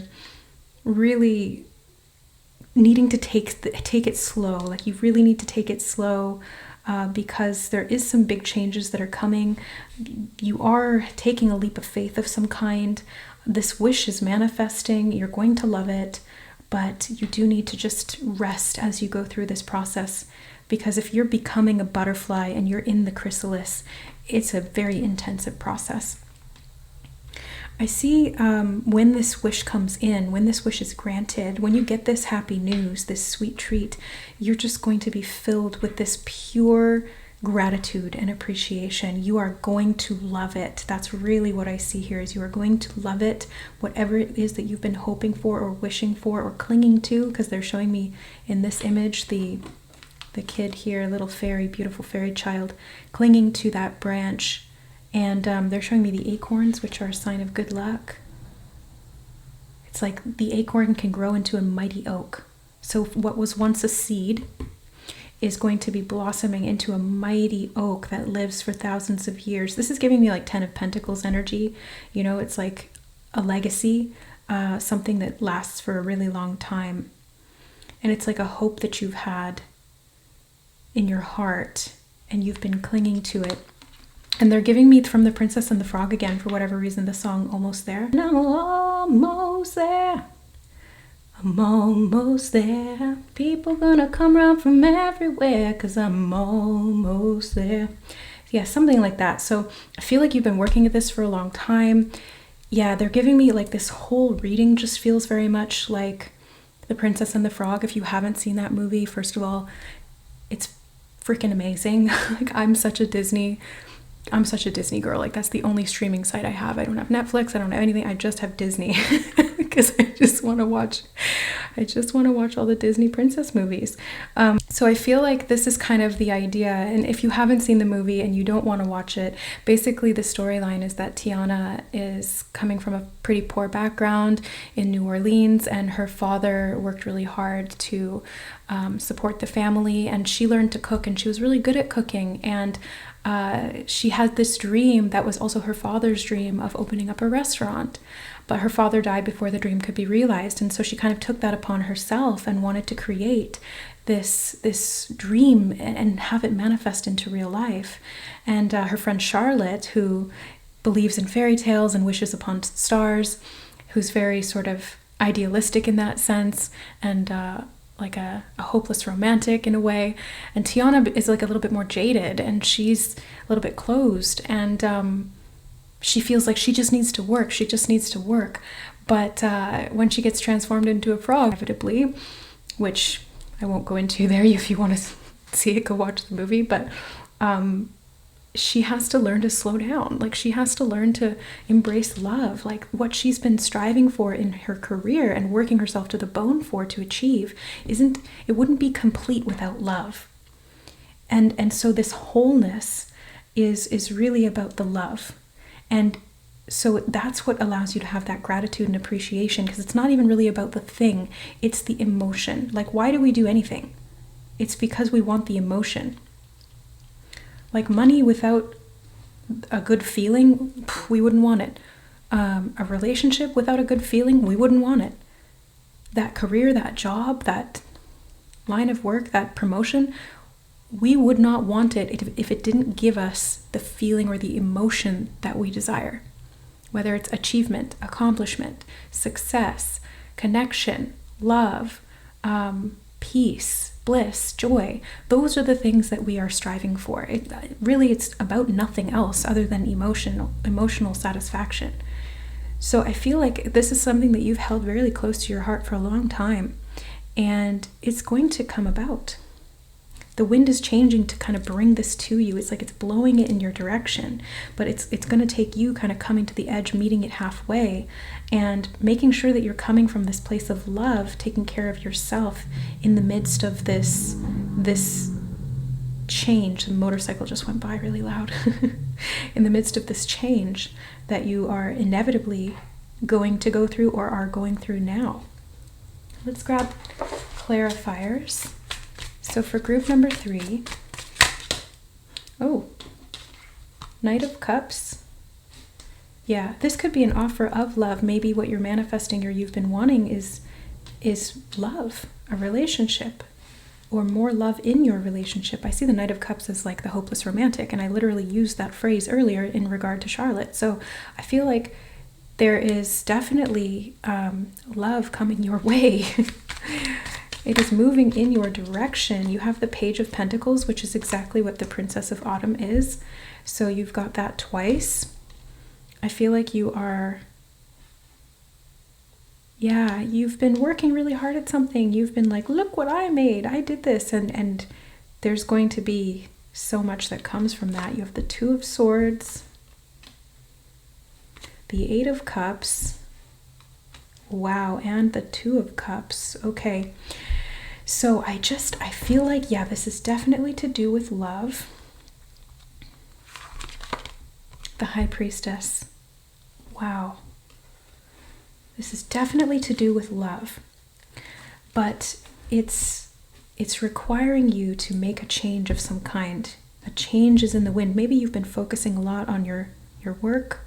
really needing to take it slow. Like you really need to take it slow, because there is some big changes that are coming. You are taking a leap of faith of some kind. This wish is manifesting. You're going to love it. But you do need to just rest as you go through this process, because if you're becoming a butterfly and you're in the chrysalis, it's a very intensive process. I see when this wish comes in, when this wish is granted, when you get this happy news, this sweet treat, you're just going to be filled with this pure gratitude and appreciation. You are going to love it. That's really what I see here, is you are going to love it, whatever it is that you've been hoping for or wishing for or clinging to, because they're showing me in this image the kid here, little fairy, beautiful fairy child, clinging to that branch. And they're showing me the acorns, which are a sign of good luck. It's like the acorn can grow into a mighty oak. So what was once a seed is going to be blossoming into a mighty oak that lives for thousands of years. This is giving me like 10 of Pentacles energy. You know, it's like a legacy, something that lasts for a really long time. And it's like a hope that you've had in your heart and you've been clinging to it. And they're giving me from The Princess and the Frog again, for whatever reason, the song Almost There. And I'm almost there. I'm almost there. People gonna come around from everywhere, 'cause I'm almost there. Yeah, something like that. So I feel like you've been working at this for a long time. Yeah, they're giving me like this whole reading just feels very much like The Princess and the Frog. If you haven't seen that movie, first of all, it's freaking amazing. Like I'm such a Disney girl. Like that's the only streaming site I have. I don't have Netflix. I don't have anything. I just have Disney because I just want to watch all the Disney princess movies. So I feel like this is kind of the idea. And if you haven't seen the movie and you don't want to watch it, basically the storyline is that Tiana is coming from a pretty poor background in New Orleans, and her father worked really hard to support the family, and she learned to cook, and she was really good at cooking. And she had this dream that was also her father's dream of opening up a restaurant, but her father died before the dream could be realized. And so she kind of took that upon herself and wanted to create this dream and have it manifest into real life. And her friend Charlotte, who believes in fairy tales and wishes upon stars, who's very sort of idealistic in that sense, and like a hopeless romantic in a way. And Tiana is like a little bit more jaded, and she's a little bit closed, and she feels like she just needs to work. She just needs to work. But when she gets transformed into a frog, inevitably, which I won't go into there. If you want to see it, go watch the movie. But she has to learn to slow down. Like she has to learn to embrace love. Like what she's been striving for in her career and working herself to the bone for to achieve it wouldn't be complete without love. And so this wholeness is really about the love. And so that's what allows you to have that gratitude and appreciation, because it's not even really about the thing, it's the emotion. Like why do we do anything? It's because we want the emotion. Like money without a good feeling, we wouldn't want it. A relationship without a good feeling, we wouldn't want it. That career, that job, that line of work, that promotion, we would not want it if it didn't give us the feeling or the emotion that we desire. Whether it's achievement, accomplishment, success, connection, love, peace, bliss, joy. Those are the things that we are striving for. It's about nothing else other than emotional satisfaction. So I feel like this is something that you've held very close to your heart for a long time, and it's going to come about. The wind is changing to kind of bring this to you. It's like it's blowing it in your direction, but it's going to take you kind of coming to the edge, meeting it halfway, and making sure that you're coming from this place of love, taking care of yourself in the midst of this change. The motorcycle just went by really loud. In the midst of this change that you are inevitably going to go through or are going through now. Let's grab clarifiers. So for group number 3, Knight of Cups. Yeah, this could be an offer of love. Maybe what you're manifesting or you've been wanting is love, a relationship, or more love in your relationship. I see the Knight of Cups as like the hopeless romantic, and I literally used that phrase earlier in regard to Charlotte. So I feel like there is definitely love coming your way. It is moving in your direction. You have the Page of Pentacles, which is exactly what the Princess of Autumn is. So you've got that twice. I feel like you are Yeah, you've been working really hard at something. You've been like, look what I made. I did this. And there's going to be so much that comes from that. You have the Two of Swords, the Eight of Cups. Wow, and the Two of Cups. Okay. So I feel like, yeah, this is definitely to do with love. The High Priestess. Wow. This is definitely to do with love. But it's requiring you to make a change of some kind. A change is in the wind. Maybe you've been focusing a lot on your work.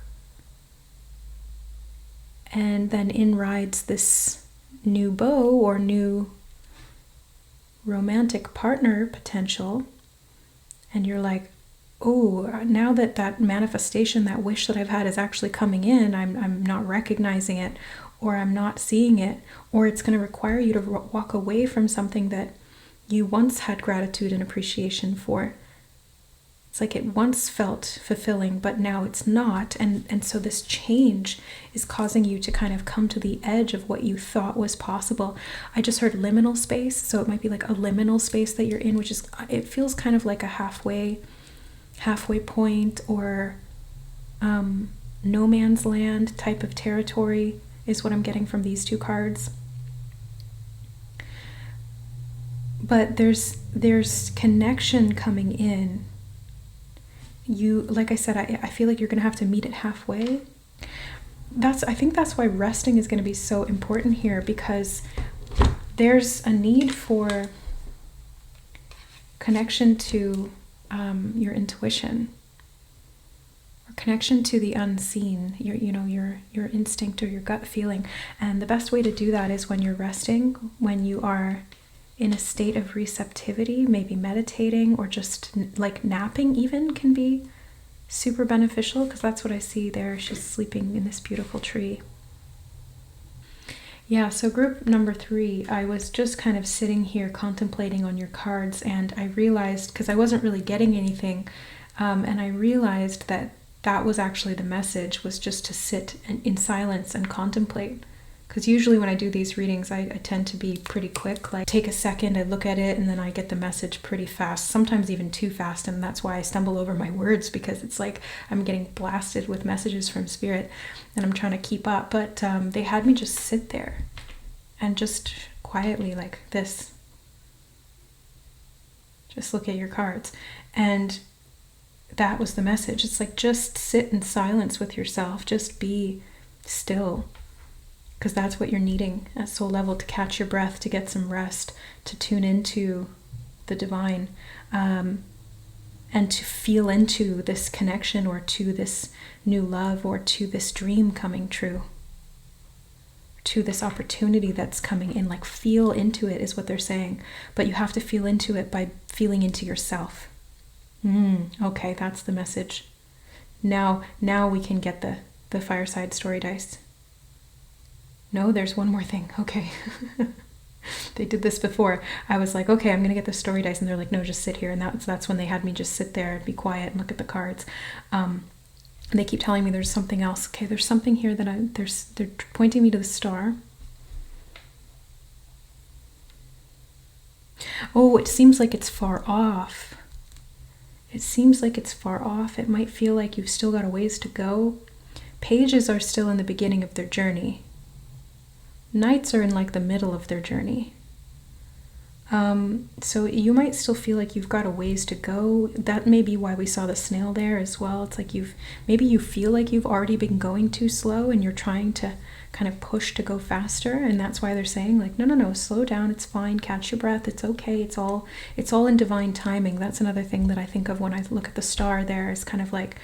And then in rides this new beau or new romantic partner potential. And you're like, oh, now that manifestation, that wish that I've had is actually coming in, I'm not recognizing it, or I'm not seeing it, or it's going to require you to walk away from something that you once had gratitude and appreciation for. It's like it once felt fulfilling, but now it's not. And so this change is causing you to kind of come to the edge of what you thought was possible. I just heard liminal space, so it might be like a liminal space that you're in, which is, it feels kind of like a halfway point, or no man's land type of territory is what I'm getting from these two cards. But there's connection coming in. You, like I said, I feel like you're going to have to meet it halfway. I think that's why resting is going to be so important here, because there's a need for connection to your intuition, or connection to the unseen, your instinct or your gut feeling. And the best way to do that is when you're resting, when you are in a state of receptivity, maybe meditating, or just like napping even can be super beneficial, because that's what I see there. She's sleeping in this beautiful tree. Yeah, so group number 3, I was just kind of sitting here contemplating on your cards, and I realized, because I wasn't really getting anything, and I realized that was actually the message, was just to sit in silence and contemplate. Because usually when I do these readings, I tend to be pretty quick, like take a second, I look at it, and then I get the message pretty fast, sometimes even too fast, and that's why I stumble over my words, because it's like I'm getting blasted with messages from Spirit, and I'm trying to keep up. But they had me just sit there and just quietly like this, just look at your cards. And that was the message. It's like, just sit in silence with yourself, just be still. Because that's what you're needing at soul level, to catch your breath, to get some rest, to tune into the divine, and to feel into this connection, or to this new love, or to this dream coming true, to this opportunity that's coming in. Like, feel into it is what they're saying. But you have to feel into it by feeling into yourself. Okay, that's the message. Now we can get the fireside story dice. No, there's one more thing. Okay. They did this before. I was like, okay, I'm going to get the story dice. And they're like, no, just sit here. And that's when they had me just sit there and be quiet and look at the cards. And they keep telling me there's something else. Okay, there's something here that they're pointing me to the star. Oh, it seems like it's far off. It seems like it's far off. It might feel like you've still got a ways to go. Pages are still in the beginning of their journey. Knights are in like the middle of their journey. So you might still feel like you've got a ways to go. That may be why we saw the snail there as well. It's like maybe you feel like you've already been going too slow, and you're trying to kind of push to go faster. And that's why they're saying like, no, slow down. It's fine. Catch your breath. It's okay. It's all in divine timing. That's another thing that I think of when I look at the star there, is kind of like,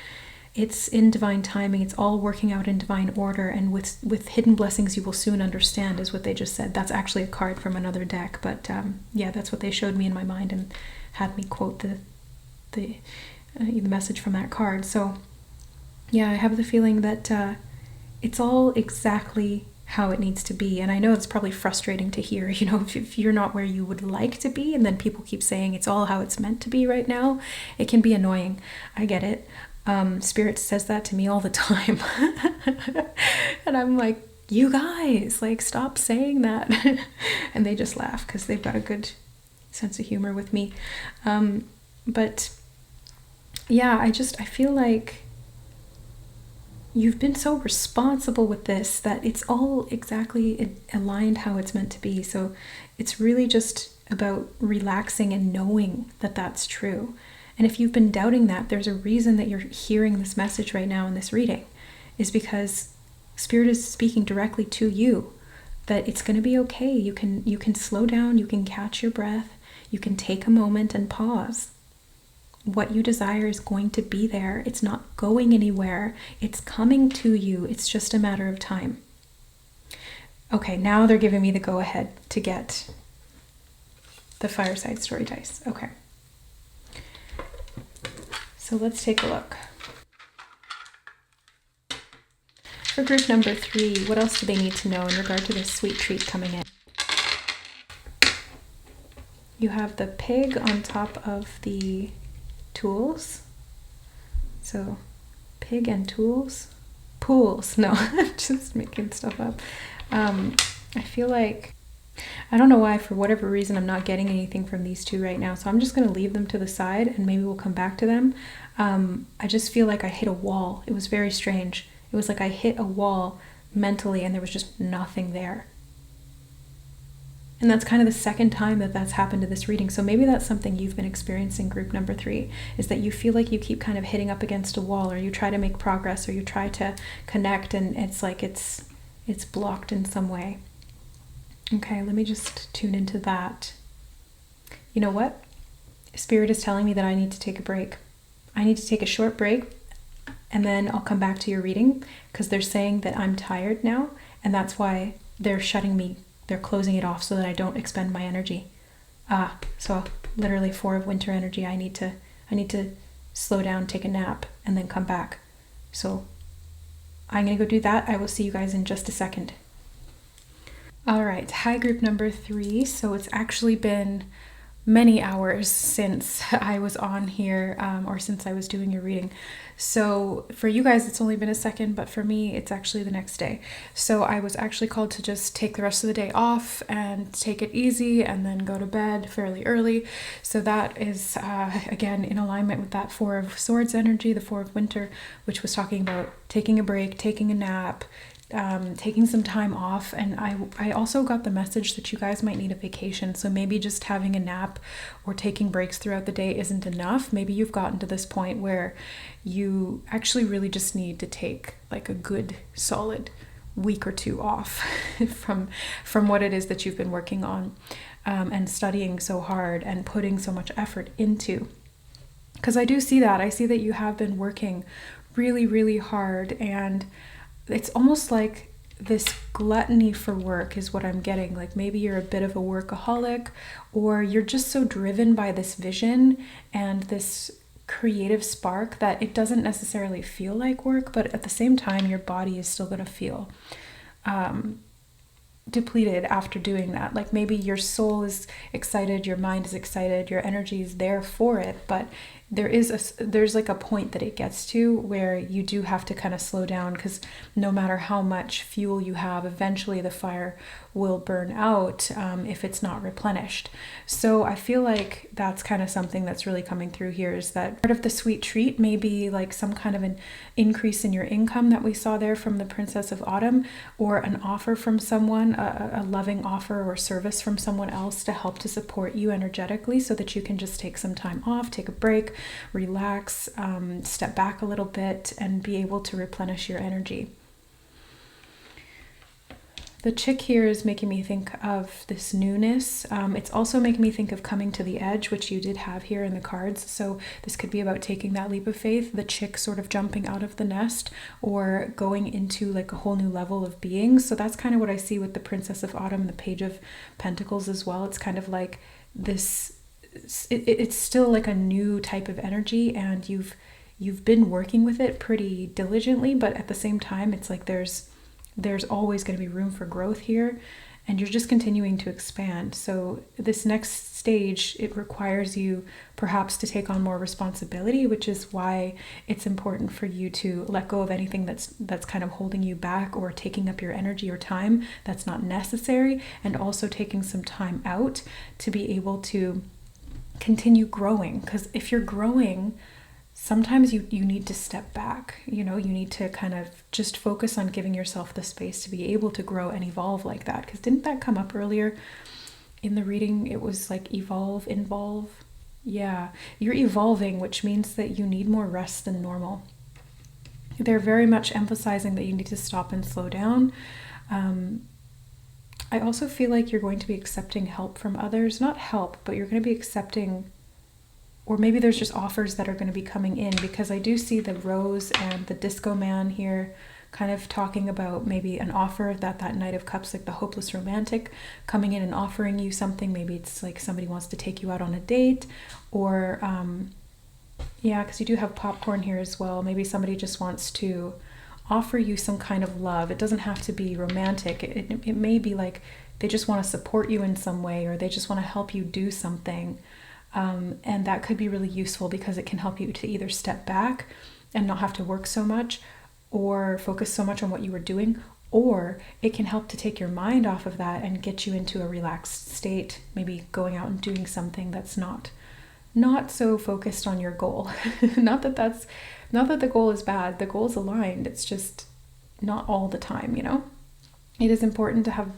it's in divine timing. It's all working out in divine order, and with hidden blessings you will soon understand, is what they just said. That's actually a card from another deck, but yeah, that's what they showed me in my mind and had me quote the message from that card. So yeah, I have the feeling that it's all exactly how it needs to be. And I know it's probably frustrating to hear, if you're not where you would like to be, and then people keep saying it's all how it's meant to be right now. It can be annoying. I get it. Spirit says that to me all the time. And I'm like, you guys, like, stop saying that. And they just laugh because they've got a good sense of humor with me. But yeah, I feel like you've been so responsible with this that it's all exactly aligned how it's meant to be. So it's really just about relaxing and knowing that that's true. And if you've been doubting that, there's a reason that you're hearing this message right now in this reading, is because Spirit is speaking directly to you that it's going to be okay. You can slow down, you can catch your breath, you can take a moment and pause. What you desire is going to be there. It's not going anywhere. It's coming to you. It's just a matter of time. Okay, now they're giving me the go-ahead to get the fireside story dice. Okay. So let's take a look. For group number 3, what else do they need to know in regard to this sweet treat coming in? You have the pig on top of the tools. So pig and tools. Pools. No, I'm just making stuff up. I feel like, I don't know why, for whatever reason, I'm not getting anything from these two right now. So I'm just going to leave them to the side and maybe we'll come back to them. I just feel like I hit a wall. It was very strange. It was like I hit a wall mentally and there was just nothing there. And that's kind of the second time that that's happened to this reading. So maybe that's something you've been experiencing, group number 3, is that you feel like you keep kind of hitting up against a wall, or you try to make progress, or you try to connect and it's like it's blocked in some way. Okay, let me just tune into that. You know what? Spirit is telling me that I need to take a break. I need to take a short break and then I'll come back to your reading, because they're saying that I'm tired now and that's why they're closing it off so that I don't expend my energy. So literally 4 of winter energy. I need to slow down, take a nap, and then come back. So I'm going to go do that. I will see you guys in just a second. All right. Hi, group number 3. So it's actually been many hours since I was on here, or since I was doing your reading. So for you guys, it's only been a second, but for me, it's actually the next day. So I was actually called to just take the rest of the day off and take it easy and then go to bed fairly early. So that is, again, in alignment with that 4 of Swords energy, the 4 of Winter, which was talking about taking a break, taking a nap, taking some time off. And I also got the message that you guys might need a vacation. So maybe just having a nap or taking breaks throughout the day isn't enough. Maybe you've gotten to this point where you actually really just need to take like a good solid week or 2 off from what it is that you've been working on, and studying so hard and putting so much effort into. Because I do see that. I see that you have been working really, really hard, and it's almost like this gluttony for work is what I'm getting. Like maybe you're a bit of a workaholic, or you're just so driven by this vision and this creative spark that it doesn't necessarily feel like work, but at the same time, your body is still going to feel depleted after doing that. Like maybe your soul is excited, your mind is excited, your energy is there for it, but there's like a point that it gets to where you do have to kind of slow down, because no matter how much fuel you have, eventually the fire will burn out if it's not replenished. So I feel like that's kind of something that's really coming through here, is that part of the sweet treat may be like some kind of an increase in your income that we saw there from the Princess of Autumn, or an offer from someone, a loving offer or service from someone else to help to support you energetically, so that you can just take some time off, take a break, relax, step back a little bit, and be able to replenish your energy. The chick here is making me think of this newness. It's also making me think of coming to the edge, which you did have here in the cards. So this could be about taking that leap of faith, the chick sort of jumping out of the nest, or going into like a whole new level of being. So that's kind of what I see with the Princess of Autumn, the Page of Pentacles as well. It's kind of like this, it's still like a new type of energy, and you've been working with it pretty diligently, but at the same time, it's like there's always going to be room for growth here, and you're just continuing to expand. So this next stage, it requires you perhaps to take on more responsibility, which is why it's important for you to let go of anything that's kind of holding you back or taking up your energy or time that's not necessary, and also taking some time out to be able to continue growing. Because if you're growing, sometimes you need to step back, you need to kind of just focus on giving yourself the space to be able to grow and evolve like that. Because didn't that come up earlier in the reading? It was like involve. Yeah, you're evolving, which means that you need more rest than normal. They're very much emphasizing that you need to stop and slow down. I also feel like you're going to be accepting help from others. Not help, but you're going to be accepting, or maybe there's just offers that are going to be coming in, because I do see the rose and the disco man here kind of talking about maybe an offer that Knight of Cups, like the hopeless romantic, coming in and offering you something. Maybe it's like somebody wants to take you out on a date, or yeah, because you do have popcorn here as well. Maybe somebody just wants to offer you some kind of love. It doesn't have to be romantic. It may be like they just want to support you in some way, or they just want to help you do something. And that could be really useful because it can help you to either step back and not have to work so much or focus so much on what you were doing, or it can help to take your mind off of that and get you into a relaxed state, maybe going out and doing something that's not so focused on your goal. Not that the goal is bad. The goal is aligned. It's just not all the time, It is important to have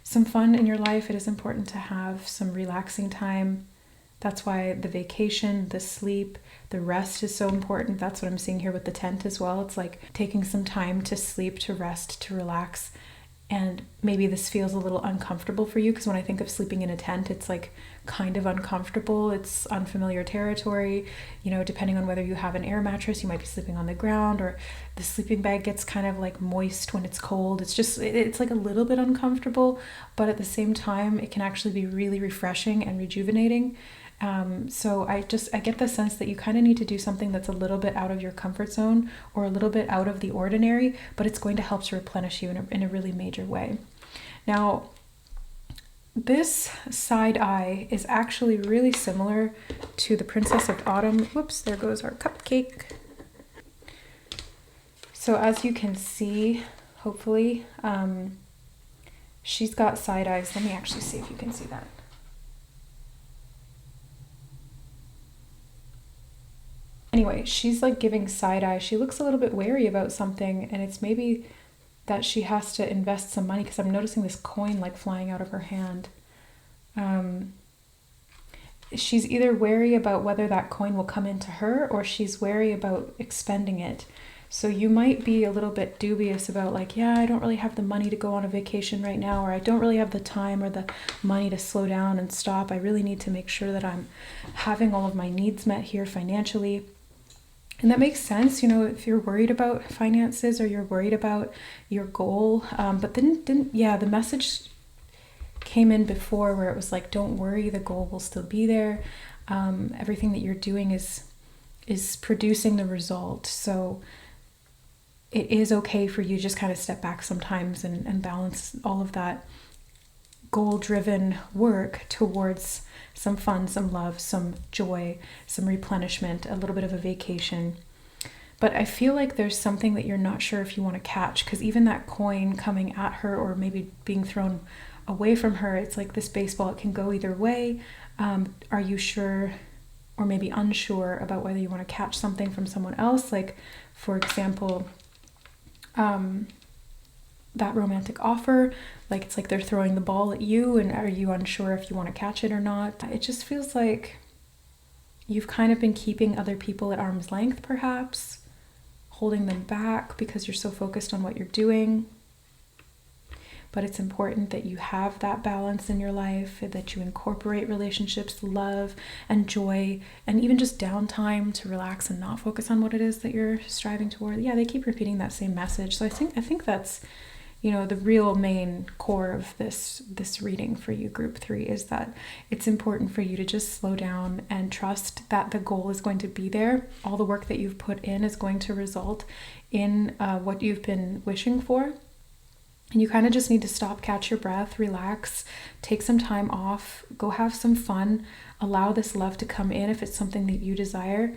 some fun in your life. It is important to have some relaxing time. That's why the vacation, the sleep, the rest is so important. That's what I'm seeing here with the tent as well. It's like taking some time to sleep, to rest, to relax. And maybe this feels a little uncomfortable for you, because when I think of sleeping in a tent, it's like kind of uncomfortable. It's unfamiliar territory. Depending on whether you have an air mattress, you might be sleeping on the ground, or the sleeping bag gets kind of like moist when it's cold. It's like a little bit uncomfortable, but at the same time, it can actually be really refreshing and rejuvenating. So I get the sense that you kind of need to do something that's a little bit out of your comfort zone, or a little bit out of the ordinary, but it's going to help to replenish you in a really major way. Now, this side eye is actually really similar to the Princess of Autumn. Whoops, there goes our cupcake. So as you can see, hopefully, she's got side eyes. Let me actually see if you can see that. Anyway, she's like giving side eye. She looks a little bit wary about something, and it's maybe that she has to invest some money, because I'm noticing this coin like flying out of her hand. She's either wary about whether that coin will come into her, or she's wary about expending it. So you might be a little bit dubious about like, yeah, I don't really have the money to go on a vacation right now, or I don't really have the time or the money to slow down and stop. I really need to make sure that I'm having all of my needs met here financially. And that makes sense, if you're worried about finances, or you're worried about your goal. But then the message came in before where it was like, don't worry, the goal will still be there. Everything that you're doing is producing the result. So it is okay for you to just kind of step back sometimes and balance all of that goal-driven work towards some fun, some love, some joy, some replenishment, a little bit of a vacation. But I feel like there's something that you're not sure if you want to catch, because even that coin coming at her, or maybe being thrown away from her, it's like this baseball, it can go either way. Are you sure, or maybe unsure about whether you want to catch something from someone else? Like, for example, that romantic offer, like it's like they're throwing the ball at you, and are you unsure if you want to catch it or not? It just feels like you've kind of been keeping other people at arm's length, perhaps holding them back because you're so focused on what you're doing. But it's important that you have that balance in your life, that you incorporate relationships, love and joy, and even just downtime to relax and not focus on what it is that you're striving toward. Yeah, they keep repeating that same message. So I think that's, the real main core of this reading for you, group 3, is that it's important for you to just slow down and trust that the goal is going to be there. All the work that you've put in is going to result in what you've been wishing for. And you kind of just need to stop, catch your breath, relax, take some time off, go have some fun, allow this love to come in if it's something that you desire.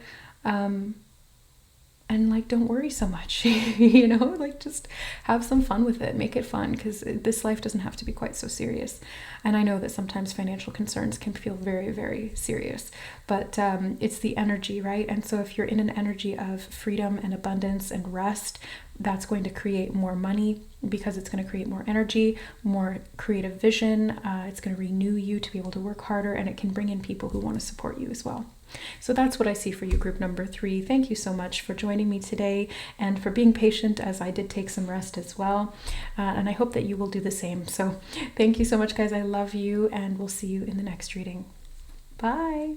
And like, don't worry so much, you know, like just have some fun with it, make it fun, because this life doesn't have to be quite so serious. And I know that sometimes financial concerns can feel very, very serious, but it's the energy, right? And so if you're in an energy of freedom and abundance and rest, that's going to create more money, because it's going to create more energy, more creative vision. It's going to renew you to be able to work harder, and it can bring in people who want to support you as well. So that's what I see for you, group number 3. Thank you so much for joining me today and for being patient as I did take some rest as well. And I hope that you will do the same. So thank you so much, guys. I love you, and we'll see you in the next reading. Bye.